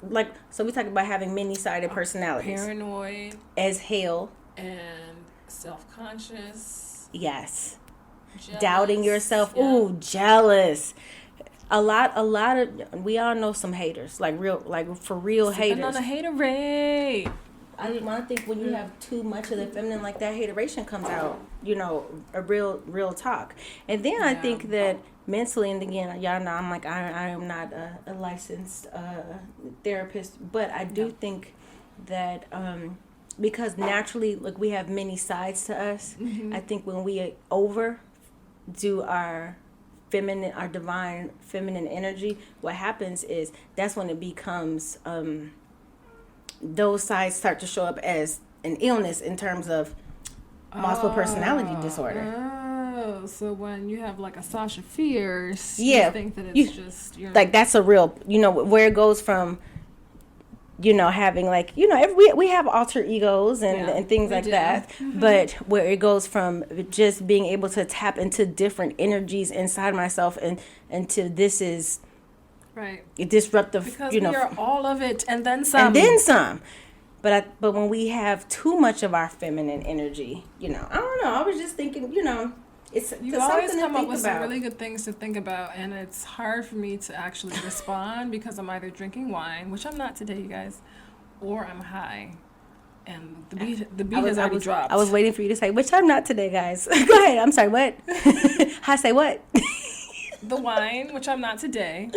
we talk about having many-sided personalities. Paranoid as hell. And self-conscious. Yes. Jealous. Doubting yourself. Yeah. Ooh, jealous. A lot of, we all know some haters, like for real haters. On the haterade. I think when you have too much of the feminine, like, that hateration comes out, you know, a real talk. And then I think that mentally, and again, y'all know I'm like, I am not a licensed therapist, but I do think that because naturally, like, we have many sides to us. Mm-hmm. I think when we overdo our divine feminine energy, what happens is that's when it becomes those sides start to show up as an illness in terms of multiple personality disorder. Oh, so when you have like a Sasha Fierce, you think that it's just like, that's a real, you know, where it goes from, you know, having, like, you know, we have alter egos and things like that, mm-hmm. But where it goes from just being able to tap into different energies inside myself and to this is right disruptive, because you know, we are all of it and then some. But when we have too much of our feminine energy, you know, I don't know. I was just thinking, you know, you always come up with some really good things to think about, and it's hard for me to actually respond because I'm either drinking wine, which I'm not today, you guys, or I'm high, and the beat has already dropped. I was waiting for you to say, which I'm not today, guys. Go ahead. I'm sorry. What? I say what? The wine, which I'm not today.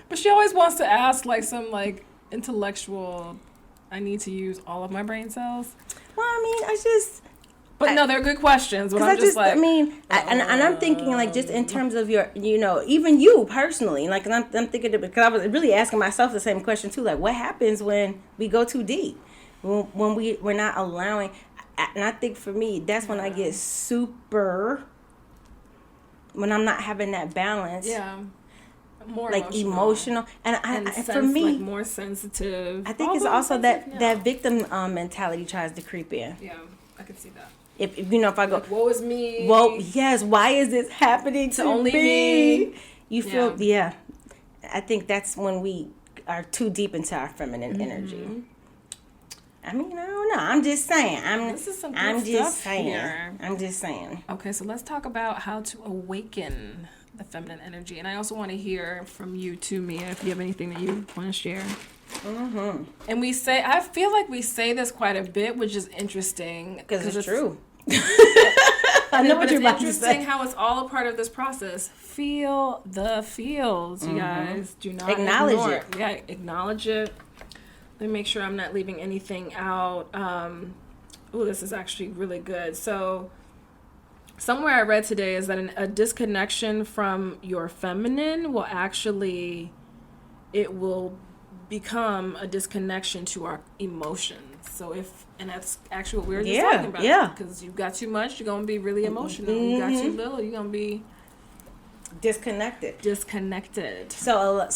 But she always wants to ask, like, some, like, intellectual, I need to use all of my brain cells. Well, I mean, But no, they're good questions. But I'm just like, and I'm thinking like just in terms of your, even you personally, like, and I'm thinking because I was really asking myself the same question too, like, what happens when we go too deep, when we're not allowing, and I think for me that's when I get super, when I'm not having that balance. Yeah. More like emotional and for me, like more sensitive. I think it's also that victim mentality tries to creep in. Yeah, I can see that. If I go, like, woe is me. Well, yes. Why is this happening to only me? You feel, yeah. I think that's when we are too deep into our feminine energy. I mean, I don't know. I'm just saying. This is some good stuff here. I'm just saying. Okay, so let's talk about how to awaken the feminine energy, and I also want to hear from you too, Mia, if you have anything that you want to share. And I feel like we say this quite a bit, which is interesting because it's true. I know what you're about to say. It's interesting how it's all a part of this process. Feel the feels, you guys. Do not acknowledge ignore it. Yeah, acknowledge it. Let me make sure I'm not leaving anything out. This is actually really good. So somewhere I read today is that a disconnection from your feminine will actually, it will become a disconnection to our emotions. So and that's actually what we were just talking about. Yeah. Because you've got too much, you're going to be really emotional. You got too little, you're going to be disconnected. So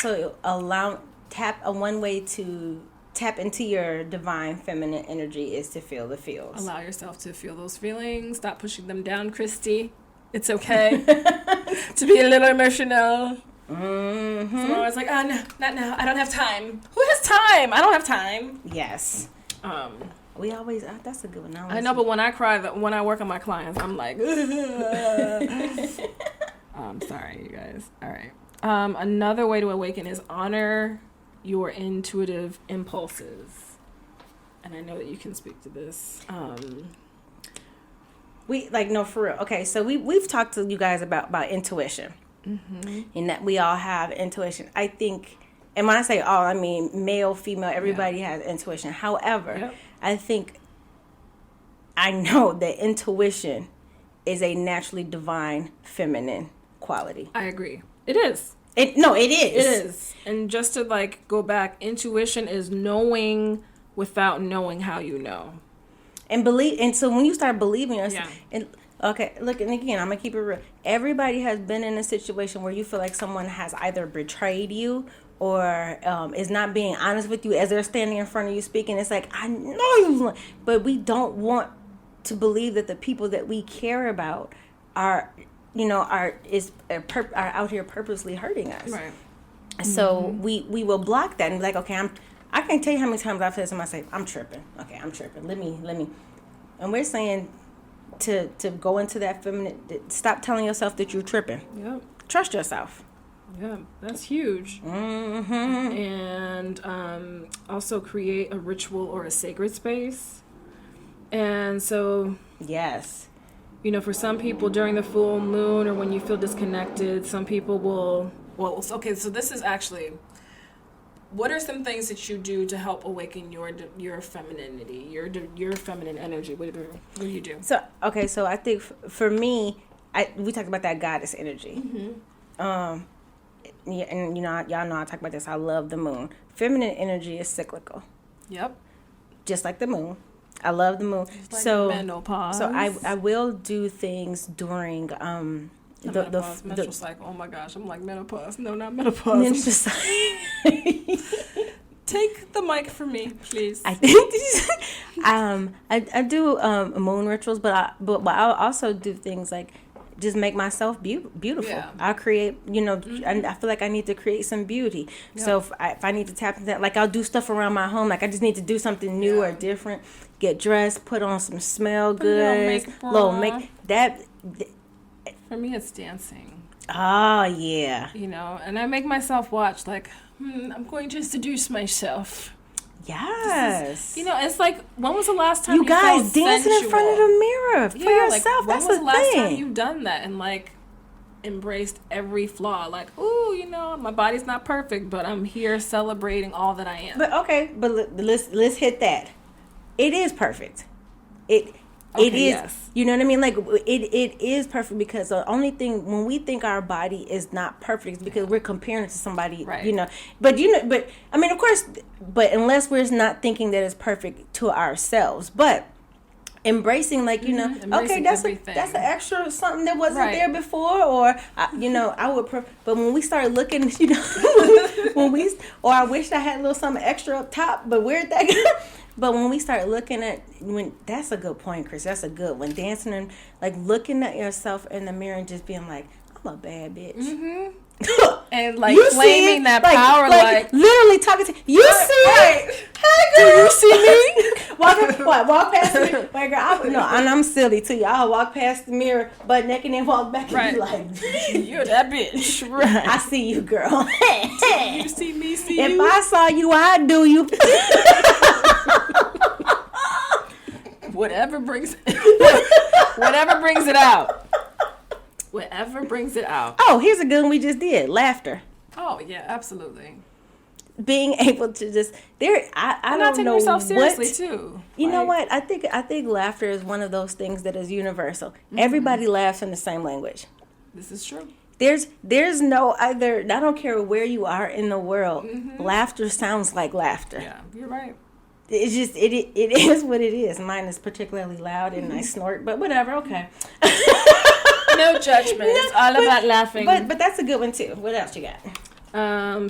one way to tap into your divine feminine energy is to feel the feels. Allow yourself to feel those feelings. Stop pushing them down, Christy. It's okay to be a little emotional. Someone was like, oh, no, not now. I don't have time. Who has time? I don't have time. Yes. We always, that's a good one. I know, but when I cry, when I work on my clients, I'm like, I'm sorry, you guys. All right. Another way to awaken is honor your intuitive impulses. And I know that you can speak to this. For real. Okay, so we've talked to you guys about intuition. And that we all have intuition. I think, and when I say all, I mean male, female, everybody has intuition. However, I know that intuition is a naturally divine feminine quality. I agree. It is. It is. It is. And just to go back, intuition is knowing without knowing how you know. And so when you start believing yourself, okay, look, and again, I'm going to keep it real. Everybody has been in a situation where you feel like someone has either betrayed you or is not being honest with you as they're standing in front of you speaking. It's like, I know you, but we don't want to believe that the people that we care about are out here purposely hurting us. Right. So we will block that and be like, okay, I can't tell you how many times I've said to myself, I'm tripping. Okay, I'm tripping. Let me. And we're saying to go into that feminine, stop telling yourself that you're tripping. Yep. Trust yourself. Yeah, that's huge. And also create a ritual or a sacred space. And so, yes, for some people during the full moon or when you feel disconnected, some people will. Well, okay, so this is actually. What are some things that you do to help awaken your femininity, your feminine energy? What do you do? So I think for me, we talked about that goddess energy. And y'all know I talk about this. I love the moon. Feminine energy is cyclical. Yep. Just like the moon. I love the moon. Like menopause. So I will do things during the menstrual cycle. Oh my gosh, I'm like menopause. No, not menopause. Take the mic from me, please. I think I do moon rituals, but I'll also do things like just make myself beautiful. Yeah. I'll create, I feel like I need to create some beauty. Yeah. So if I need to tap into that, like I'll do stuff around my home. Like I just need to do something new or different. Get dressed, put on some smell good, little make that. For me, it's dancing. Oh, yeah. And I make myself watch, I'm going to seduce myself. Yes. It's like, when was the last time you guys dancing in front of the mirror for yourself? That's the thing. When was the last time you've done that and, embraced every flaw? Ooh, my body's not perfect, but I'm here celebrating all that I am. But, okay, let's hit that. It is perfect. Okay, it is, yes. you know what I mean? Like, it is perfect, because the only thing, when we think our body is not perfect, is because we're comparing it to somebody, right. you know. But, I mean, of course, but unless we're not thinking that it's perfect to ourselves. But embracing, like, you know, okay, that's an extra something that wasn't there before, or I would but when we start looking, you know, or I wish I had a little something extra up top, but where'd that go? But when we start looking at, that's a good point, Chris, that's a good one, dancing and like looking at yourself in the mirror and just being like, I'm a bad bitch. And like claiming that power, like literally talking to you. See it? Hey, girl, do you see me? walk past the mirror. Wait, girl, and I'm silly too. I'll walk past the mirror butt naked and then walk back and be like, you're that bitch. Right. I see you, girl. You see me, see if you. If I saw you, I'd do you. Whatever brings it out. Whatever brings it out. Oh, here's a good one we just did. Laughter. Oh, yeah, absolutely. Being able to just I don't taking know yourself seriously what, too. You know what? I think laughter is one of those things that is universal. Everybody laughs in the same language. This is true. There's no either. I don't care where you are in the world. Laughter sounds like laughter. Yeah, you're right. It's just it is what it is. Mine is particularly loud and I snort, but whatever. Okay. No judgment. It's all about laughing. But that's a good one too. What else you got?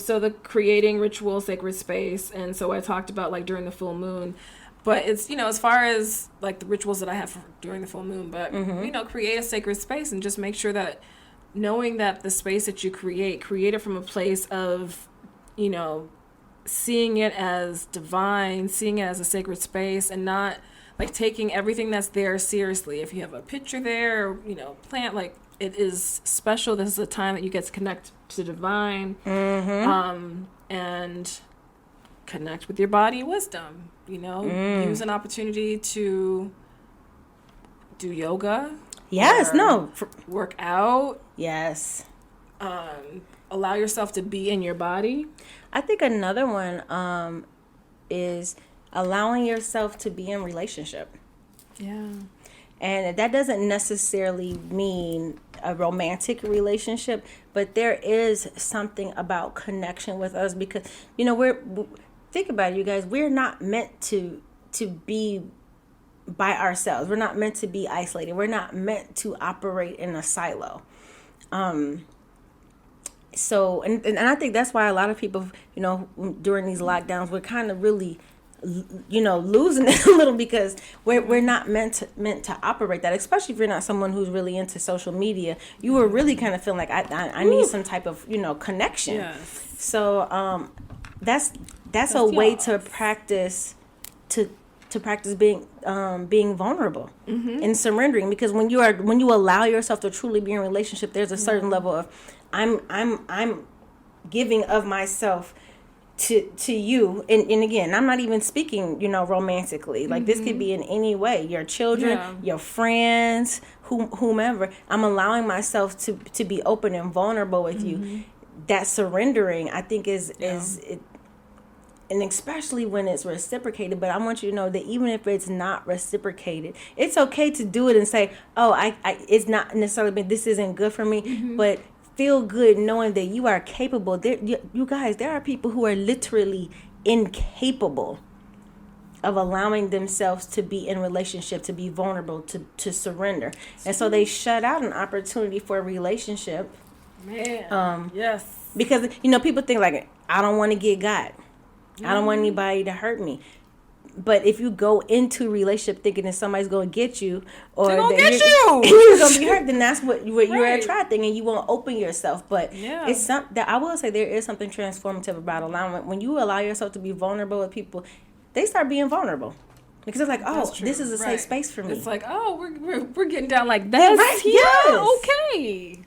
So the creating ritual, sacred space, and so I talked about like during the full moon, but it's, you know, as far as like the rituals that I have during the full moon, but you know, create a sacred space and just make sure that knowing that the space that you create it from a place of, you know, seeing it as divine, seeing it as a sacred space, and not like taking everything that's there seriously. If you have a picture there, or, you know, plant, like it is special. This is a time that you get to connect to divine, and connect with your body wisdom. You know, use an opportunity to do yoga. Yes, work out. Yes. Allow yourself to be in your body. I think another one is allowing yourself to be in relationship. Yeah. And that doesn't necessarily mean a romantic relationship, but there is something about connection with us, because, you know, think about it, you guys, we're not meant to be by ourselves. We're not meant to be isolated. We're not meant to operate in a silo. So, and I think that's why a lot of people, you know, during these lockdowns, we're kind of really, you know, losing it a little, because we're not meant to operate that, especially if you're not someone who's really into social media. You were really kind of feeling like I need some type of, you know, connection. Yes. So that's a way to practice being vulnerable and surrendering, because when you allow yourself to truly be in a relationship, there's a certain level of I'm giving of myself to you, and again, I'm not even speaking, you know, romantically. Like this could be in any way, your children, your friends, whomever. I'm allowing myself to be open and vulnerable with you. That surrendering, I think, is it, and especially when it's reciprocated. But I want you to know that even if it's not reciprocated, it's okay to do it and say, oh, I it's not necessarily, this isn't good for me, but feel good knowing that you are capable. You guys, there are people who are literally incapable of allowing themselves to be in relationship, to be vulnerable, to surrender. And so they shut out an opportunity for a relationship. Man, yes. Because, you know, people think like, I don't want to get got. I don't want anybody to hurt me. But if you go into a relationship thinking that somebody's going to get you, or they're going to get you, you're going to be hurt, then that's what you're attracting, and you won't open yourself. But it's that I will say there is something transformative about allowing. When you allow yourself to be vulnerable with people, they start being vulnerable. Because it's like, oh, this is a safe space for me. It's like, oh, we're getting down like that. Right? Yeah, okay.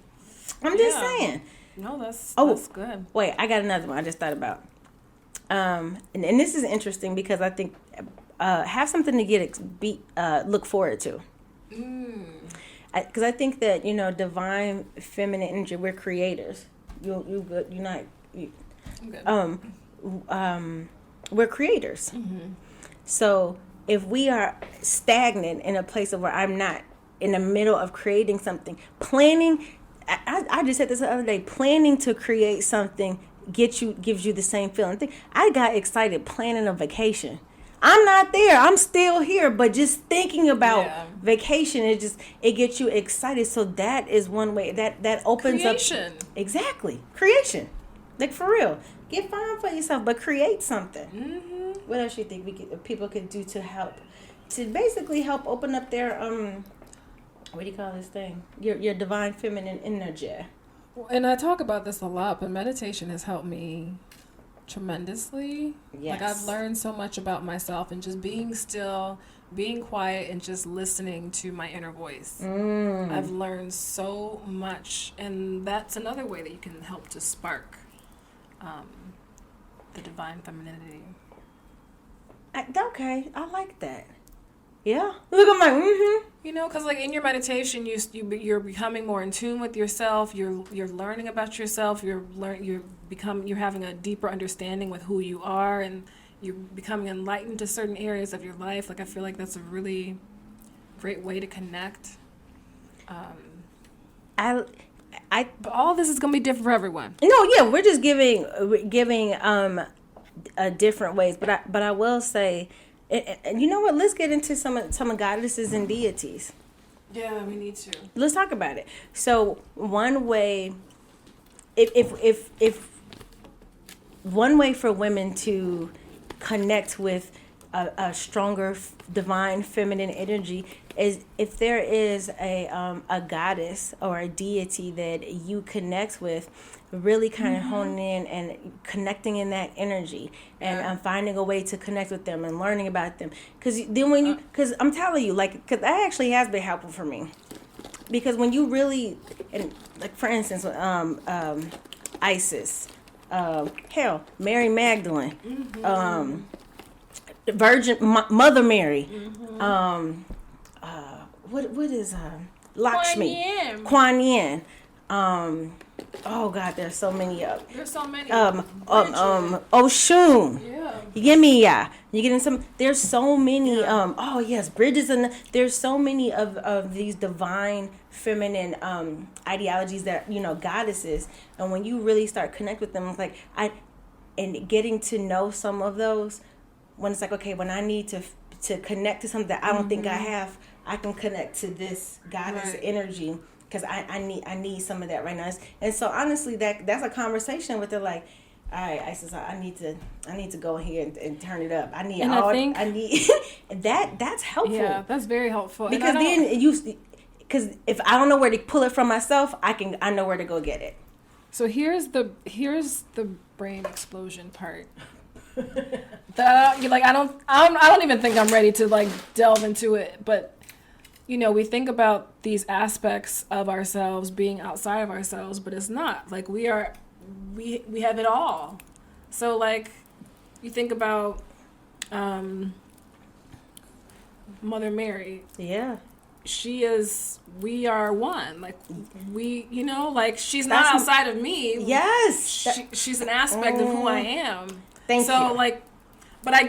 I'm just saying. No, that's good. Wait, I got another one I just thought about. And this is interesting because I think have something to look forward to. Because I think that, you know, divine feminine energy, we're creators. You good? You're not. I'm good. We're creators. So if we are stagnant in a place of where I'm not in the middle of creating something, planning, I just said this the other day, planning to create something gives you the same feeling. I got excited planning a vacation. I'm not there. I'm still here, but just thinking about vacation, it gets you excited. So that is one way that opens creation. Up. Exactly. Creation. Like, for real. Get fine for yourself, but create something. Mm-hmm. What else you think people could do to basically help open up their what do you call this thing? Your divine feminine energy. And I talk about this a lot, but meditation has helped me tremendously. Yes. Like, I've learned so much about myself, and just being still, being quiet, and just listening to my inner voice. I've learned so much, and that's another way that you can help to spark the divine femininity. Okay, I like that. Yeah. Look, I'm like, mm-hmm. You know, because like in your meditation, you're becoming more in tune with yourself. You're learning about yourself. You're having a deeper understanding with who you are, and you're becoming enlightened to certain areas of your life. Like, I feel like that's a really great way to connect. But all this is gonna be different for everyone. No, yeah, we're just giving different ways. But I will say. And you know what? Let's get into some goddesses and deities. Yeah, we need to. Let's talk about it. So one way, if one way for women to connect with a stronger divine feminine energy is if there is a goddess or a deity that you connect with, really kind of honing in and connecting in that energy and finding a way to connect with them and learning about them. Because then because I'm telling you, like, because that actually has been helpful for me. Because when you really, and like for instance, Isis, Mary Magdalene, Virgin Mother Mary, what is Lakshmi, Kuan Yin. Oh God, there's so many of. There's so many. Oshun. Yeah. You getting some? There's so many. Oh yes, Bridges, and there's so many of these divine feminine ideologies that goddesses. And when you really start connect with them, it's like and getting to know some of those. When it's like, okay, when I need to connect to something that I don't think I have, I can connect to this goddess energy. Because I need some of that right now. And so honestly, that's a conversation with her, like, all right, Isis, I need to go in here and turn it up. I need that's helpful. Yeah, that's very helpful. Because then because if I don't know where to pull it from myself, I know where to go get it. So here's the brain explosion part. I don't even think I'm ready to like delve into it, but we think about these aspects of ourselves being outside of ourselves, but it's not. Like, we have it all. So like, you think about Mother Mary. Yeah. We are one. Like, she's not outside of me. Yes. She's an aspect of who I am. Thank you. So like, but I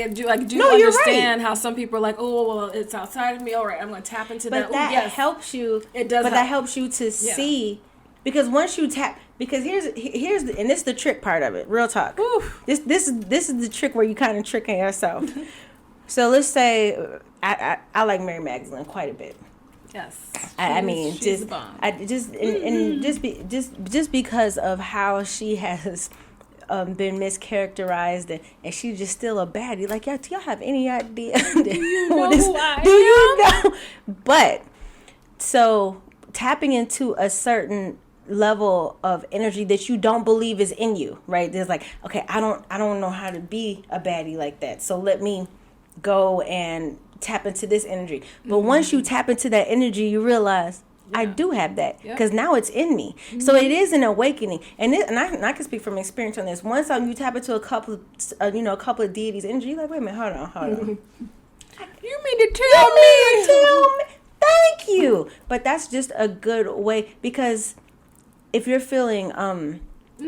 do no, understand right. how some people are like, oh, well, it's outside of me. All right, I'm going to tap into that. But that helps you. It does. But that helps you to see, because once you tap, because here's and this is the trick part of it. Real talk. Oof. This is the trick where you kind of tricking yourself. So let's say I like Mary Magdalene quite a bit. Yes. She's the bomb. Just because of how she has been mischaracterized and she's just still a baddie. Like, do y'all have any idea? Do you know who I am? Do you know? But so tapping into a certain level of energy that you don't believe is in you, right? There's like, okay, I don't know how to be a baddie like that. So let me go and tap into this energy. But once you tap into that energy, you realize I do have that because now it's in me. So it is an awakening, and I can speak from experience on this. Once you tap into a couple of deities' energy, you're like, wait a minute, hold on. You mean to tell me? Thank you. But that's just a good way, because if you're feeling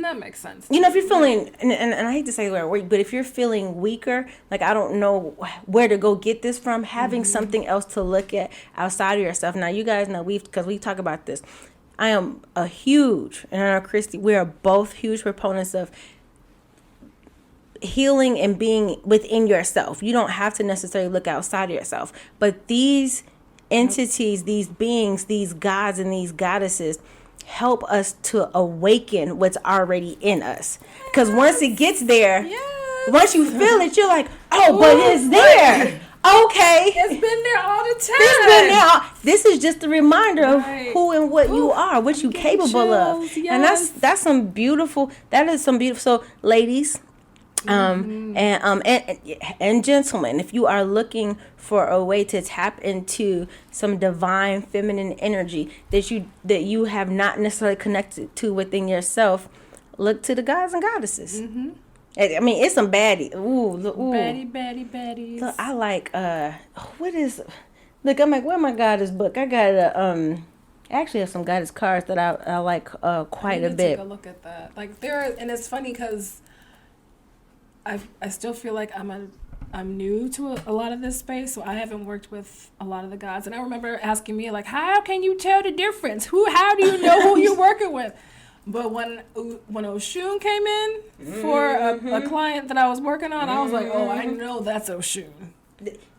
That makes sense. You know, if you're feeling, and I hate to say the word weak, but if you're feeling weaker, like I don't know where to go get this from, having something else to look at outside of yourself. Now, you guys know because we talk about this. I am a huge, and I know Christy, we are both huge proponents of healing and being within yourself. You don't have to necessarily look outside of yourself. But these entities, these beings, these gods and these goddesses help us to awaken what's already in us. Because once it gets there, once you feel it, you're like, oh, but it's there. Okay. It's been there all the time. It's been there. This is just a reminder of who and what you are, what you're capable of. And that's some beautiful, so ladies, and gentlemen, if you are looking for a way to tap into some divine feminine energy that you have not necessarily connected to within yourself, look to the gods and goddesses. I mean, it's some baddies. Ooh. Baddies. Look, I like look, I'm like, where my goddess book? I got actually have some goddess cards that I like quite a bit. Take a look at that. Like and it's funny because I still feel like I'm new to a lot of this space, so I haven't worked with a lot of the gods. And I remember asking me, like, how can you tell the difference? How do you know who you're working with? But when Oshun came in for a client that I was working on, I was like, oh, I know that's Oshun.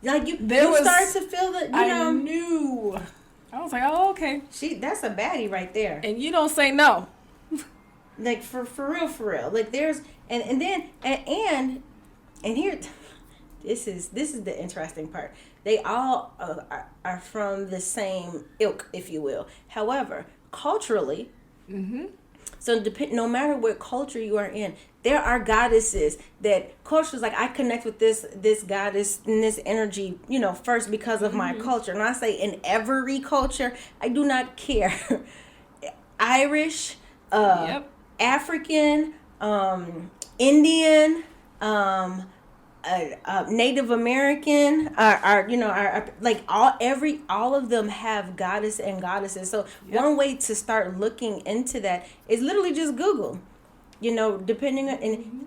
Like you start to feel that, I knew. I was like, oh, okay. That's a baddie right there. And you don't say no. Like for real. Like there's and here, this is the interesting part. They all are from the same ilk, if you will. However, culturally, so no matter what culture you are in, there are goddesses that cultures like I connect with this goddess and this energy, first because of my culture. And I say in every culture, I do not care. Irish, African, Indian, Native American, are like all of them have goddess and goddesses. So one way to start looking into that is literally just Google, depending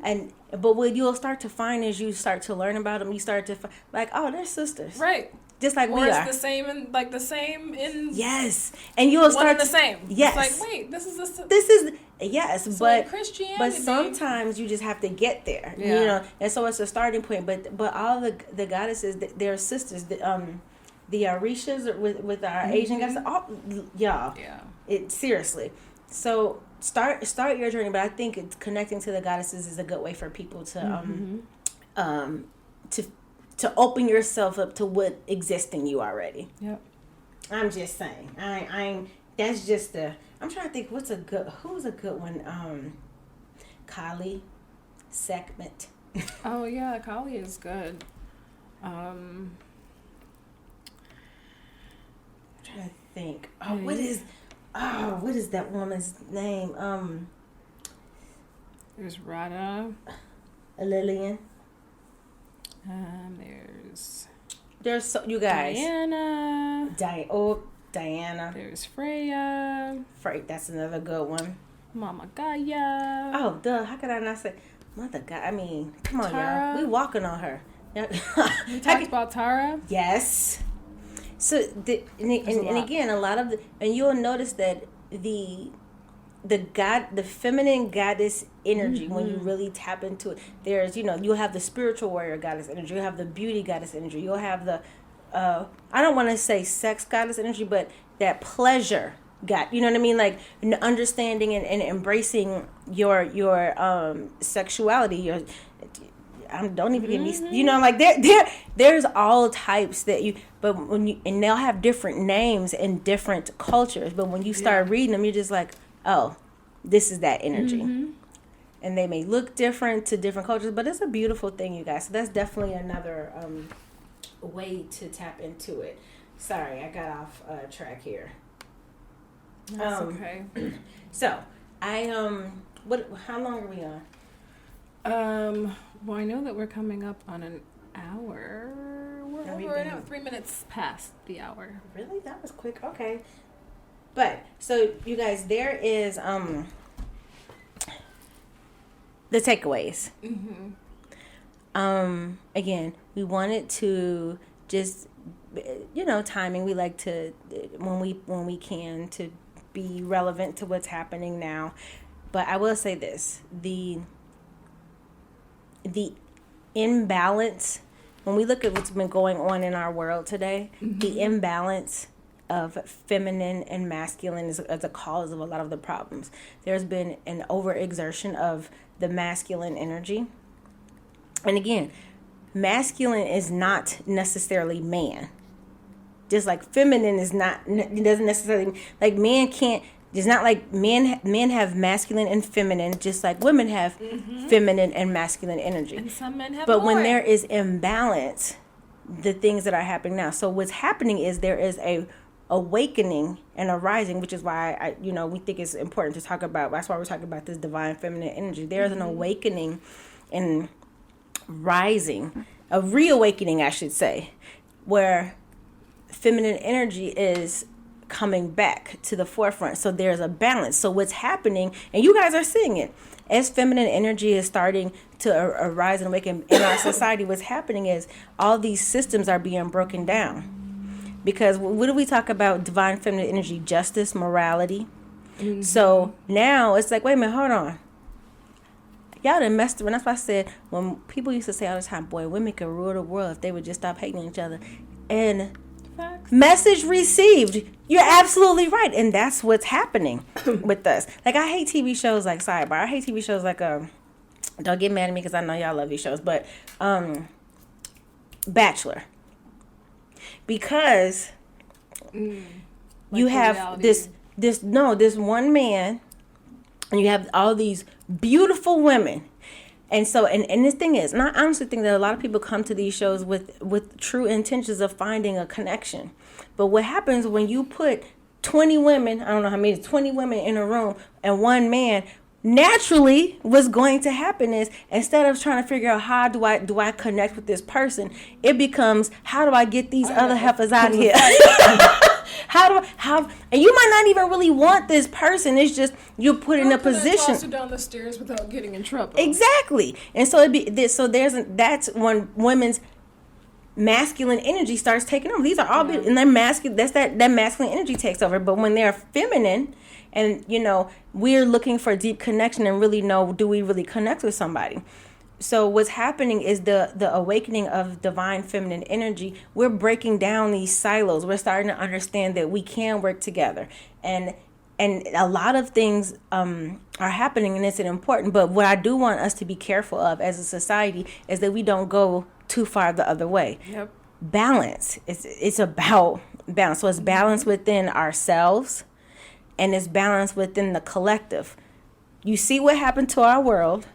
on but what you'll start to find as you start to learn about them, you start to like, oh, they're sisters, right? Just like we are. The same in yes, and you'll start the same. Yes, it's like wait, this is yes, so but Christianity. But sometimes you just have to get there, and so it's a starting point. But all the goddesses, they're sisters. The Orishas with our Asian goddesses, it seriously. So start your journey. But I think it's connecting to the goddesses is a good way for people to open yourself up to what exists in you already. Yep. I'm just saying. That's just I'm trying to think who's a good one. Kali, Sekhmet. Oh yeah, Kali is good. I'm trying to think. What is that woman's name? There's Radha. Lillian. There's so you guys. Diana. There's Freya. That's another good one. Mama Gaia. Oh, duh. How could I not say Mother Gaia? I mean, come on, y'all. We walking on her. We talked about Tara. Yes. So, and again, a lot of and you'll notice that the feminine goddess energy, when you really tap into it, there's, you'll have the spiritual warrior goddess energy, you'll have the beauty goddess energy, you'll have the, I don't want to say sex goddess energy, but that pleasure God, you know what I mean? Like understanding and embracing your sexuality, don't even get me, like there's all types that but and they'll have different names in different cultures, but when you start reading them, you're just like, oh, this is that energy. And they may look different to different cultures, but it's a beautiful thing, you guys. So that's definitely another way to tap into it. Sorry, I got off track here. That's okay. So how long are we on? Well, I know that we're coming up on an hour. We're 3 minutes past the hour. Really? That was quick. Okay. But so you guys, there is the takeaways. Again, we wanted to just, timing. We like to, when we can, to be relevant to what's happening now. But I will say this, the imbalance, when we look at what's been going on in our world today, the imbalance of feminine and masculine is a cause of a lot of the problems. There's been an overexertion of the masculine energy. And again, masculine is not necessarily man. Just like feminine is not, it doesn't necessarily, like man can't, it's not like men have masculine and feminine, just like women have feminine and masculine energy. And some men have But more. when there is imbalance, the things that are happening now. So what's happening is there is a awakening and a rising, which is why we think it's important to talk about. That's why we're talking about this divine feminine energy. There's an awakening and rising, a reawakening, I should say, where feminine energy is coming back to the forefront. So there's a balance. So what's happening, and you guys are seeing it, as feminine energy is starting to arise and awaken in our society, what's happening is all these systems are being broken down. Because what do we talk about? Divine feminine energy, justice, morality. So now it's like, wait a minute, hold on. Y'all done messed around. That's why I said, when people used to say all the time, boy, women could rule the world if they would just stop hating each other. And Facts. Message received. You're absolutely right. And that's what's happening with us. Like, I hate TV shows like Sidebar. I hate TV shows like, don't get mad at me because I know y'all love these shows, but Bachelor. Because you have this one man, and you have all these beautiful women. And so, and this thing is, and I honestly think that a lot of people come to these shows with true intentions of finding a connection. But what happens when you put 20 women, I don't know how many, 20 women in a room and one man, naturally what's going to happen is, instead of trying to figure out how do I connect with this person, it becomes, how do I get these other heifers out of here? And you might not even really want this person. It's just you're put in a position. Toss her down the stairs without getting in trouble. Exactly. And so that's when women's masculine energy starts taking over. These are all and they're masculine. That's that masculine energy takes over. But when they're feminine, and we're looking for deep connection and really know, do we really connect with somebody? So what's happening is the awakening of divine feminine energy. We're breaking down these silos. We're starting to understand that we can work together. And a lot of things are happening, and it's important. But what I do want us to be careful of as a society is that we don't go too far the other way. Yep. Balance. It's about balance. So it's balance within ourselves, and it's balance within the collective. You see what happened to our world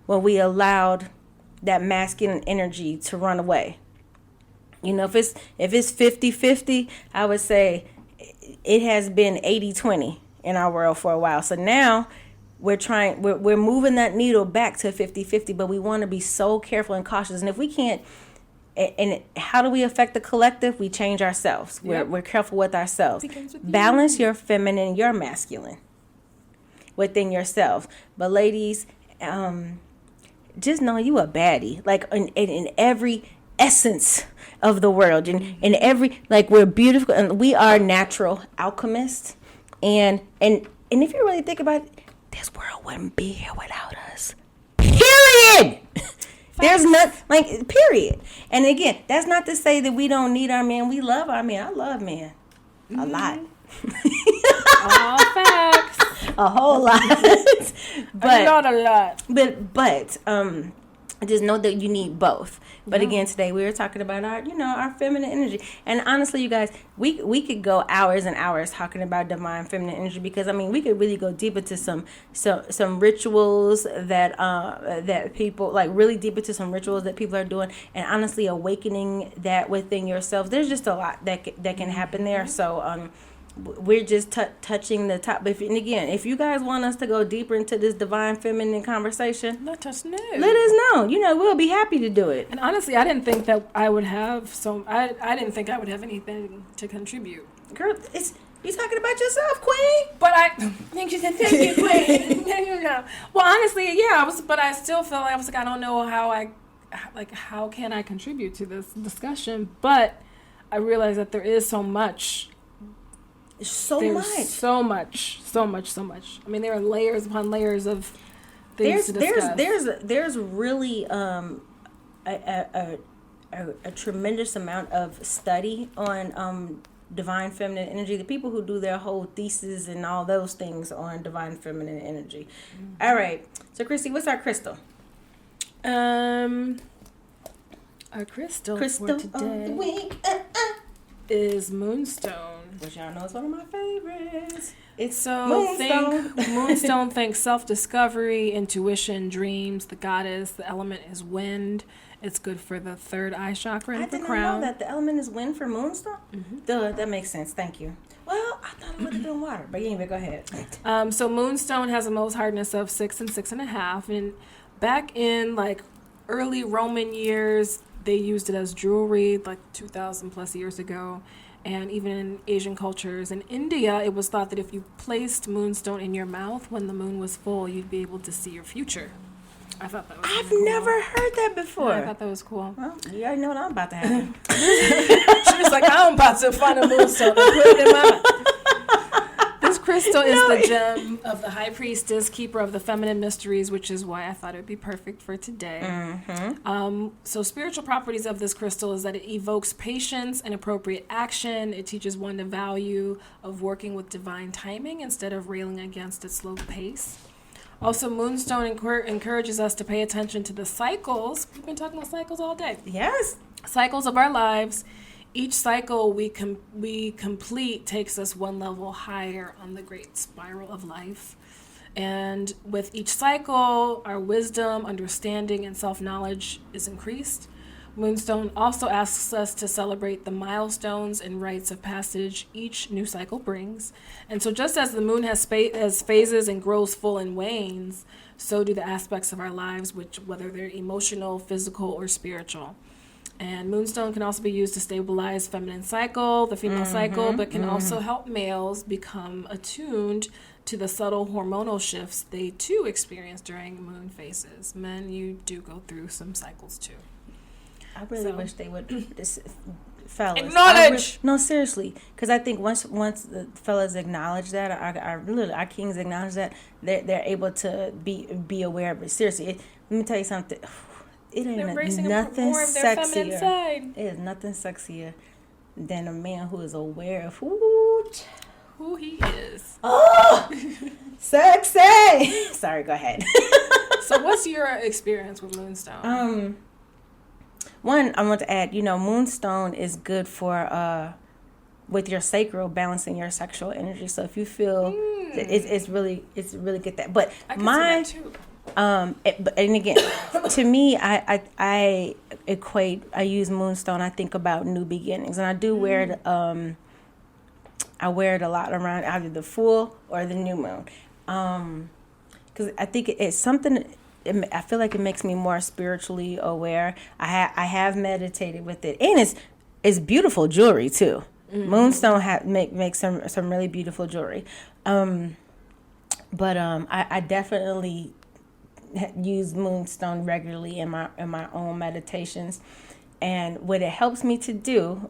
when we allowed that masculine energy to run away. If it's 50-50, I would say it has been 80-20 in our world for a while. So now we're moving that needle back to 50-50, but we want to be so careful and cautious. And if we can't, and how do we affect the collective? We change ourselves. Yep. We're careful with ourselves. Balance your feminine, your masculine within yourself. But ladies, just know you a baddie, like in every essence of the world, and in every, like, we're beautiful, and we are natural alchemists, and if you really think about it, this world wouldn't be here without us. Period. There's not, like, period. And again, that's not to say that we don't need our men. We love our men. I love men a lot. All facts. A whole lot. But not a lot. But just know that you need both. But again, today we were talking about our feminine energy. And honestly, you guys, we could go hours and hours talking about divine feminine energy, because we could really go deep into some rituals that people, like, really deep into some rituals that people are doing, and honestly awakening that within yourself. There's just a lot that can happen there. So we're just touching the top. And again, if you guys want us to go deeper into this divine feminine conversation, let us know. Let us know. We'll be happy to do it. And honestly, I didn't think that I would have I didn't think I would have anything to contribute. Girl, You talking about yourself, Queen? But thank you, Queen. Well, honestly, yeah, but I still felt like I was like, I don't know how can I contribute to this discussion? But I realized that there is so much. So much. I mean, there are layers upon layers of things to discuss. There's really a tremendous amount of study on divine feminine energy. The people who do their whole thesis and all those things on divine feminine energy. Mm-hmm. All right. So, Christy, what's our crystal? Our crystal for today of the week. Is moonstone. Which y'all know is one of my favorites. It's so moonstone. Moonstone thinks self-discovery, intuition, dreams. The goddess. The element is wind. It's good for the third eye chakra and the crown. I didn't know that the element is wind for moonstone. Mm-hmm. Duh, that makes sense. Thank you. Well, I thought it would have been water, but anyway, go ahead. So moonstone has a Mohs hardness of 6 and 6.5, and back in like early Roman years, they used it as jewelry, like 2,000 plus years ago. And even in Asian cultures. In India, it was thought that if you placed moonstone in your mouth when the moon was full, you'd be able to see your future. I thought that was I've never heard that before. Yeah, I thought that was cool. Well, you already know what I'm about to happen. She was like, I'm about to find a moonstone and put it in my mouth. This crystal is the gem of the high priestess, keeper of the feminine mysteries, which is why I thought it would be perfect for today. Mm-hmm. So spiritual properties of this crystal is that it evokes patience and appropriate action. It teaches one the value of working with divine timing instead of railing against its slow pace. Also, moonstone encourages us to pay attention to the cycles. We've been talking about cycles all day. Yes. Cycles of our lives. Each cycle we complete takes us one level higher on the great spiral of life. And with each cycle, our wisdom, understanding, and self-knowledge is increased. Moonstone also asks us to celebrate the milestones and rites of passage each new cycle brings. And so just as the moon has phases and grows full and wanes, so do the aspects of our lives, whether they're emotional, physical, or spiritual. And moonstone can also be used to stabilize feminine cycle, the female cycle, but can also help males become attuned to the subtle hormonal shifts they too experience during moon phases. Men, you do go through some cycles too. I really wish they would, fellas. Acknowledge! No, seriously. Because I think once the fellas acknowledge that, our kings acknowledge that, they're able to be aware of it. Seriously, let me tell you something. It ain't nothing sexier. It is nothing sexier than a man who is aware of who he is. Oh, sexy. Sorry, go ahead. So, what's your experience with moonstone? One, I want to add. Moonstone is good for with your sacral, balancing your sexual energy. So if you feel it's really good that. But I can see that too. And again, to me, I use moonstone. I think about new beginnings, and I do wear it. I wear it a lot around either the full or the new moon, because I think it's something. I feel like it makes me more spiritually aware. I have meditated with it, and it's beautiful jewelry too. Mm-hmm. Moonstone makes some really beautiful jewelry, but I definitely use moonstone regularly in my own meditations, and what it helps me to do,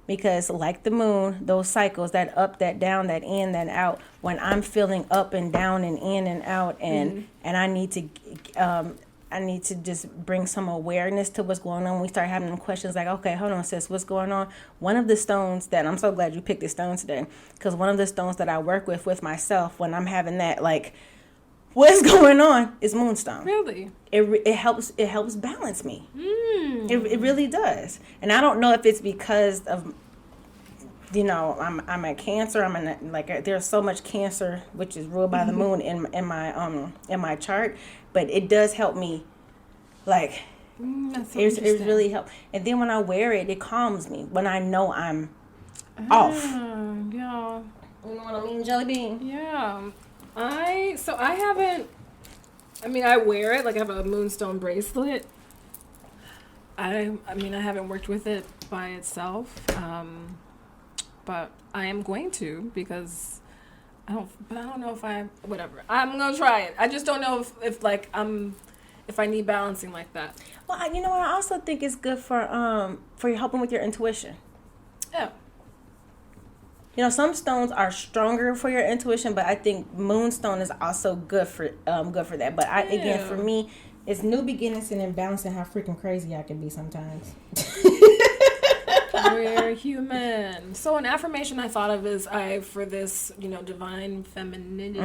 because like the moon, those cycles, that up, that down, that in, that out, when I'm feeling up and down and in and out, and I need to just bring some awareness to what's going on. We start having them questions like, okay, hold on, sis, what's going on? One of the stones that, I'm so glad you picked this stone today, because one of the stones that I work with myself when I'm having that, like, what's going on, is moonstone. Really? It helps balance me. It really does. And I don't know if it's because of, I'm a Cancer. There's so much Cancer, which is ruled by the moon in my chart, but it does help me. Like, it really helps. And then when I wear it, it calms me when I know I'm off. Yeah. You know what I mean, Jelly Bean? Yeah. I wear it, like I have a moonstone bracelet. I haven't worked with it by itself. but I am going to because I don't know if whatever. I'm gonna try it. I just don't know if I need balancing like that. Well, you know what? I also think it's good for you helping with your intuition. Yeah. You know, some stones are stronger for your intuition, but I think moonstone is also good for that. But again, for me, it's new beginnings and then balancing how freaking crazy I can be sometimes. We're human. So an affirmation I thought of is for this, divine femininity.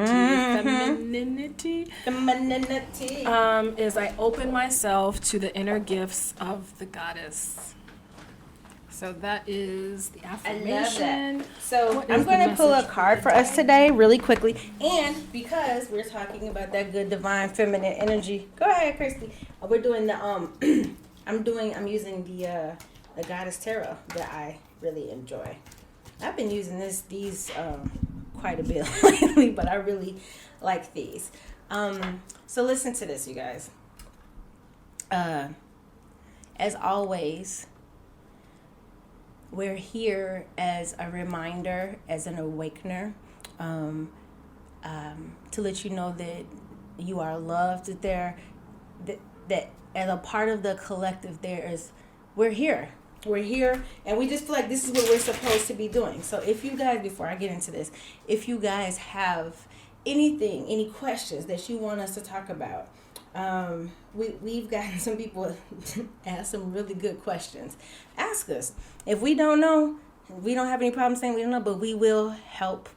Femininity. Is I open myself to the inner gifts of the goddess. So that is the affirmation. I love that. So I'm going to pull a card for us today really quickly. And because we're talking about that good divine feminine energy, go ahead, Christy. We're doing the I'm using the Goddess Tarot that I really enjoy. I've been using these quite a bit lately, but I really like these. So listen to this, you guys. As always, we're here as a reminder, as an awakener, to let you know that you are loved, that as a part of the collective, we're here. We're here, and we just feel like this is what we're supposed to be doing. So if you guys, before I get into this, if you guys have any questions that you want us to talk about, we've gotten some people ask some really good questions. Ask us. If we don't know, we don't have any problem saying we don't know, but we will help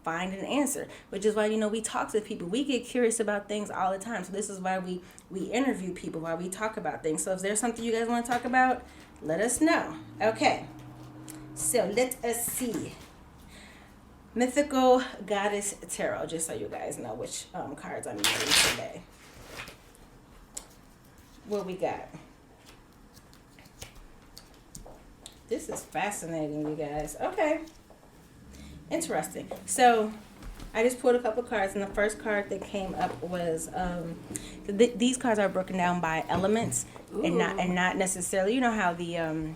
find an answer, which is why, we talk to people. We get curious about things all the time. So this is why we interview people, why we talk about things. So if there's something you guys want to talk about, let us know. Okay. So let us see. Mythical Goddess Tarot, just so you guys know which cards I'm using today. What we got? This is fascinating, you guys. Okay. Interesting. So I just pulled a couple cards, and the first card that came up was these cards are broken down by elements. Ooh. and not necessarily, you know how the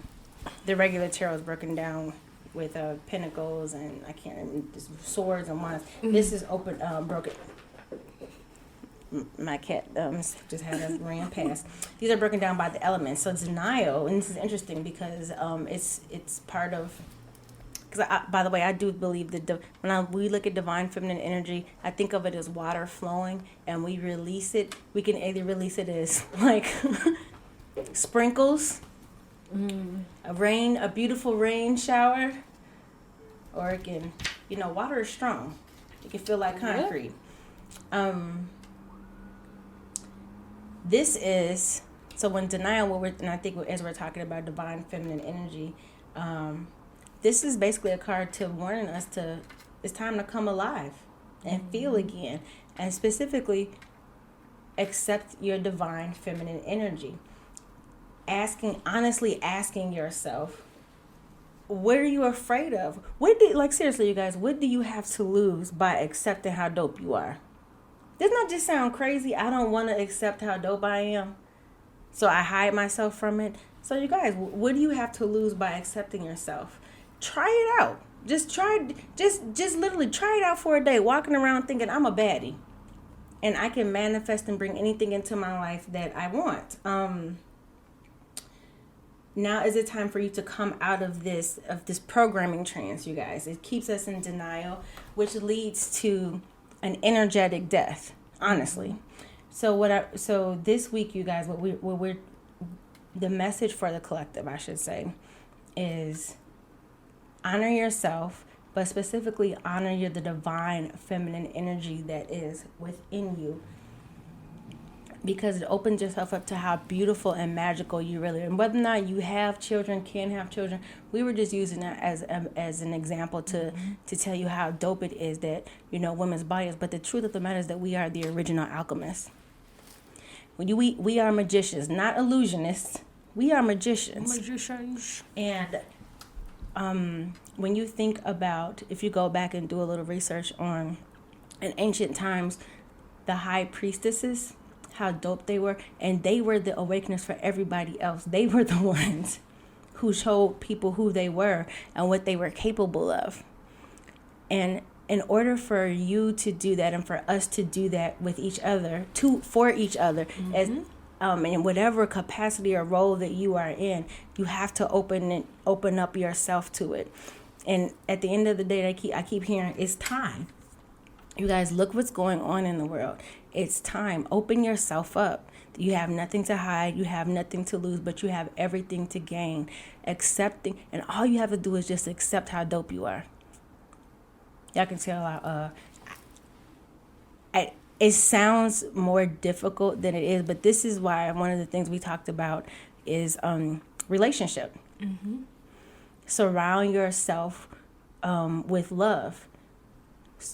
regular tarot is broken down with pentacles and I can't remember, swords and wands. Mm-hmm. This is broken. My cat just had a ran past. These are broken down by the elements. So denial, and this is interesting because it's part of. Because by the way, I do believe that we look at divine feminine energy, I think of it as water flowing, and we release it. We can either release it as like sprinkles, a beautiful rain shower, or it can, water is strong. It can feel like concrete. This is, so when denial, and I think as we're talking about divine feminine energy, this is basically a card to warning us it's time to come alive and feel again, and specifically accept your divine feminine energy. Honestly asking yourself, what are you afraid of? Seriously, you guys, what do you have to lose by accepting how dope you are? Doesn't that just sound crazy? I don't want to accept how dope I am, so I hide myself from it. So you guys, what do you have to lose by accepting yourself? Try it out. Just literally try it out for a day, walking around thinking I'm a baddie and I can manifest and bring anything into my life that I want. Now is the time for you to come out of this programming trance, you guys. It keeps us in denial, which leads to an energetic death, honestly. So this week, you guys, the message for the collective, I should say, is honor yourself, but specifically honor the divine feminine energy that is within you, because it opens yourself up to how beautiful and magical you really are. And whether or not you have children, can have children, we were just using that as an example to tell you how dope it is that, women's bodies. But the truth of the matter is that we are the original alchemists. We are magicians, not illusionists. We are magicians. And when you think about, if you go back and do a little research on, in ancient times, the high priestesses, how dope they were, and they were the awakeners for everybody else. They were the ones who showed people who they were and what they were capable of. And in order for you to do that and for us to do that with each other, for each other, as in whatever capacity or role that you are in, you have to open up yourself to it. And at the end of the day, I keep hearing, it's time. You guys, look what's going on in the world. It's time. Open yourself up. You have nothing to hide. You have nothing to lose, but you have everything to gain. Accepting, and all you have to do is just accept how dope you are. Y'all can tell it sounds more difficult than it is, but this is why one of the things we talked about is relationship. Surround yourself with love.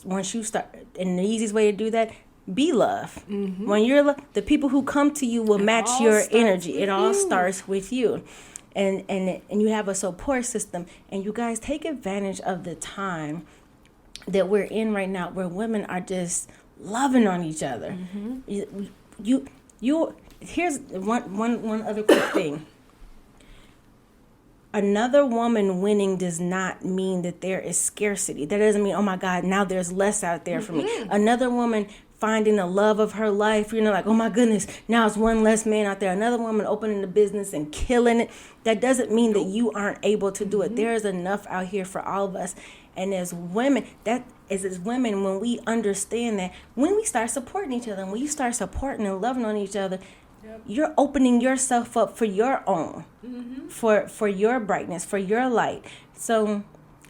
Once you start, and the easiest way to do that, be love. When you're the people who come to you will match your energy. It all starts with you, and you have a support system. And you guys take advantage of the time that we're in right now, where women are just loving on each other. You here's one other quick thing. Another woman winning does not mean that there is scarcity. That doesn't mean, oh my God, now there's less out there for me. Another woman finding the love of her life, like, oh my goodness, now it's one less man out there. Another woman opening the business and killing it. That doesn't mean that you aren't able to do it. There is enough out here for all of us. And as women, when we understand that, when we start supporting each other, and when you start supporting and loving on each other, you're opening yourself up for your own, for your brightness, for your light. So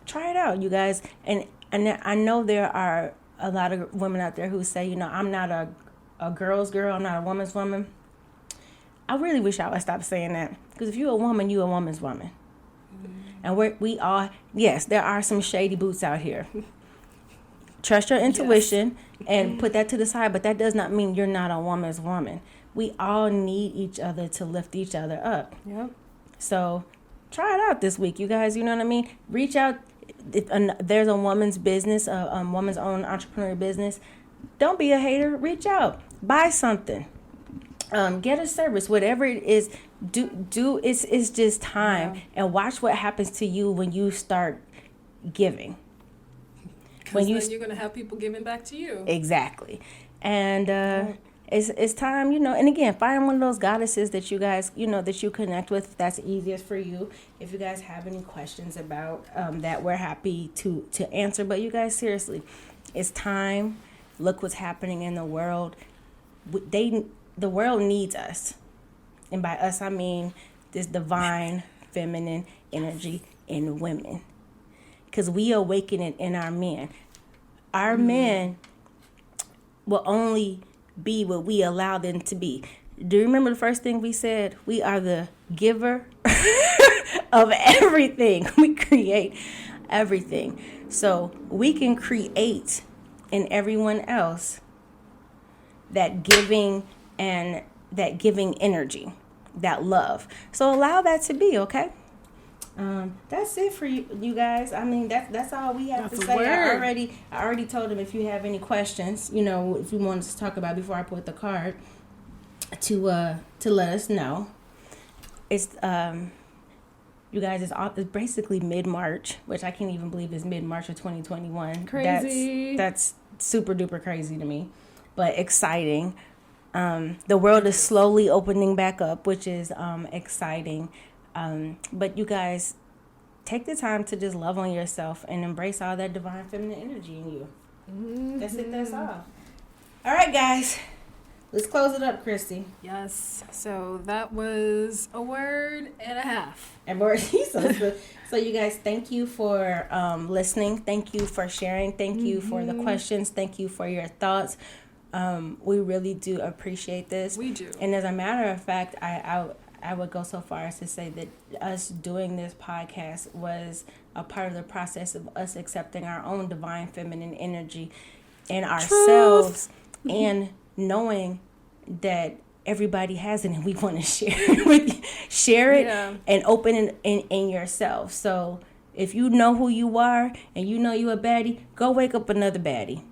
try it out, you guys. And I know there are a lot of women out there who say, I'm not a girl's girl, I'm not a woman's woman. I really wish I would stop saying that, because if you're a woman, you're a woman's woman. And we all, yes, there are some shady boots out here. Trust your intuition and put that to the side, but that does not mean you're not a woman's woman. We all need each other to lift each other up. So try it out this week, you guys. You know what I mean? Reach out. If there's a woman's business, a woman's own entrepreneurial business, don't be a hater. Reach out. Buy something. Get a service, whatever it is. Do it's just time, and watch what happens to you when you start giving. When you're gonna have people giving back to you. Exactly, and it's time, And again, find one of those goddesses that you guys, that you connect with. If that's easiest for you. If you guys have any questions about that, we're happy to answer. But you guys, seriously, it's time. Look what's happening in the world. The world needs us. And by us, I mean this divine feminine energy in women. Because we awaken it in our men. Our men will only be what we allow them to be. Do you remember the first thing we said? We are the giver of everything. We create everything. So we can create in everyone else that giving energy, that love. So allow that to be, okay? That's it for you guys. I mean, that's all we have to say. I already told them, if you have any questions, if you want us to talk about before I put the card, to let us know. It's you guys, it's basically mid-March, which I can't even believe is mid-March of 2021. Crazy. That's super duper crazy to me, but exciting. The world is slowly opening back up, which is exciting. But you guys, take the time to just love on yourself and embrace all that divine feminine energy in you. That's it. That's all. All right, guys. Let's close it up, Christy. Yes. So that was a word and a half. And more. So you guys, thank you for listening. Thank you for sharing. Thank you for the questions. Thank you for your thoughts. We really do appreciate this. We do. And as a matter of fact, I would go so far as to say that us doing this podcast was a part of the process of us accepting our own divine feminine energy in ourselves. And knowing that everybody has it and we want to share it with you. Share it and open it in yourself. So if you know who you are and you know you a baddie, go wake up another baddie.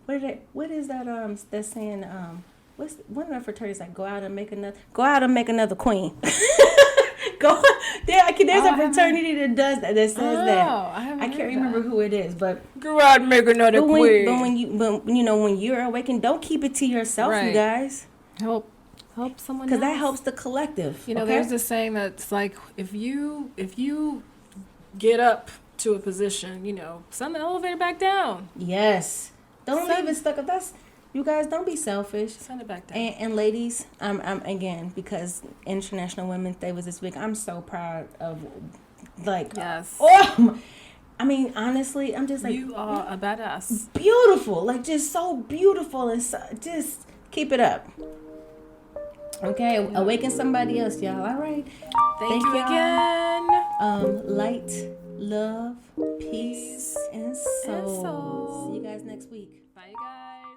What is that that's saying what's one of the fraternities, like go out and make another queen. Go there's a fraternity that does that says that. I can't remember who it is, but go out and make another queen. But when you're awakened, don't keep it to yourself, you guys. Help someone else. Because that helps the collective. You know, there's this saying that's like, if you get up to a position, you know, send the elevator back down. Yes. Don't leave it stuck. You guys, don't be selfish. Send it back down. And ladies, I'm again, because International Women's Day was this week, I'm so proud of, like, yes. I mean, honestly, I'm just like, you are a badass. Beautiful, like just so beautiful, and so, just keep it up. Okay, awaken somebody else, y'all. All right. Thank you again. Light, love, peace, and soul. See you guys next week. Bye, you guys.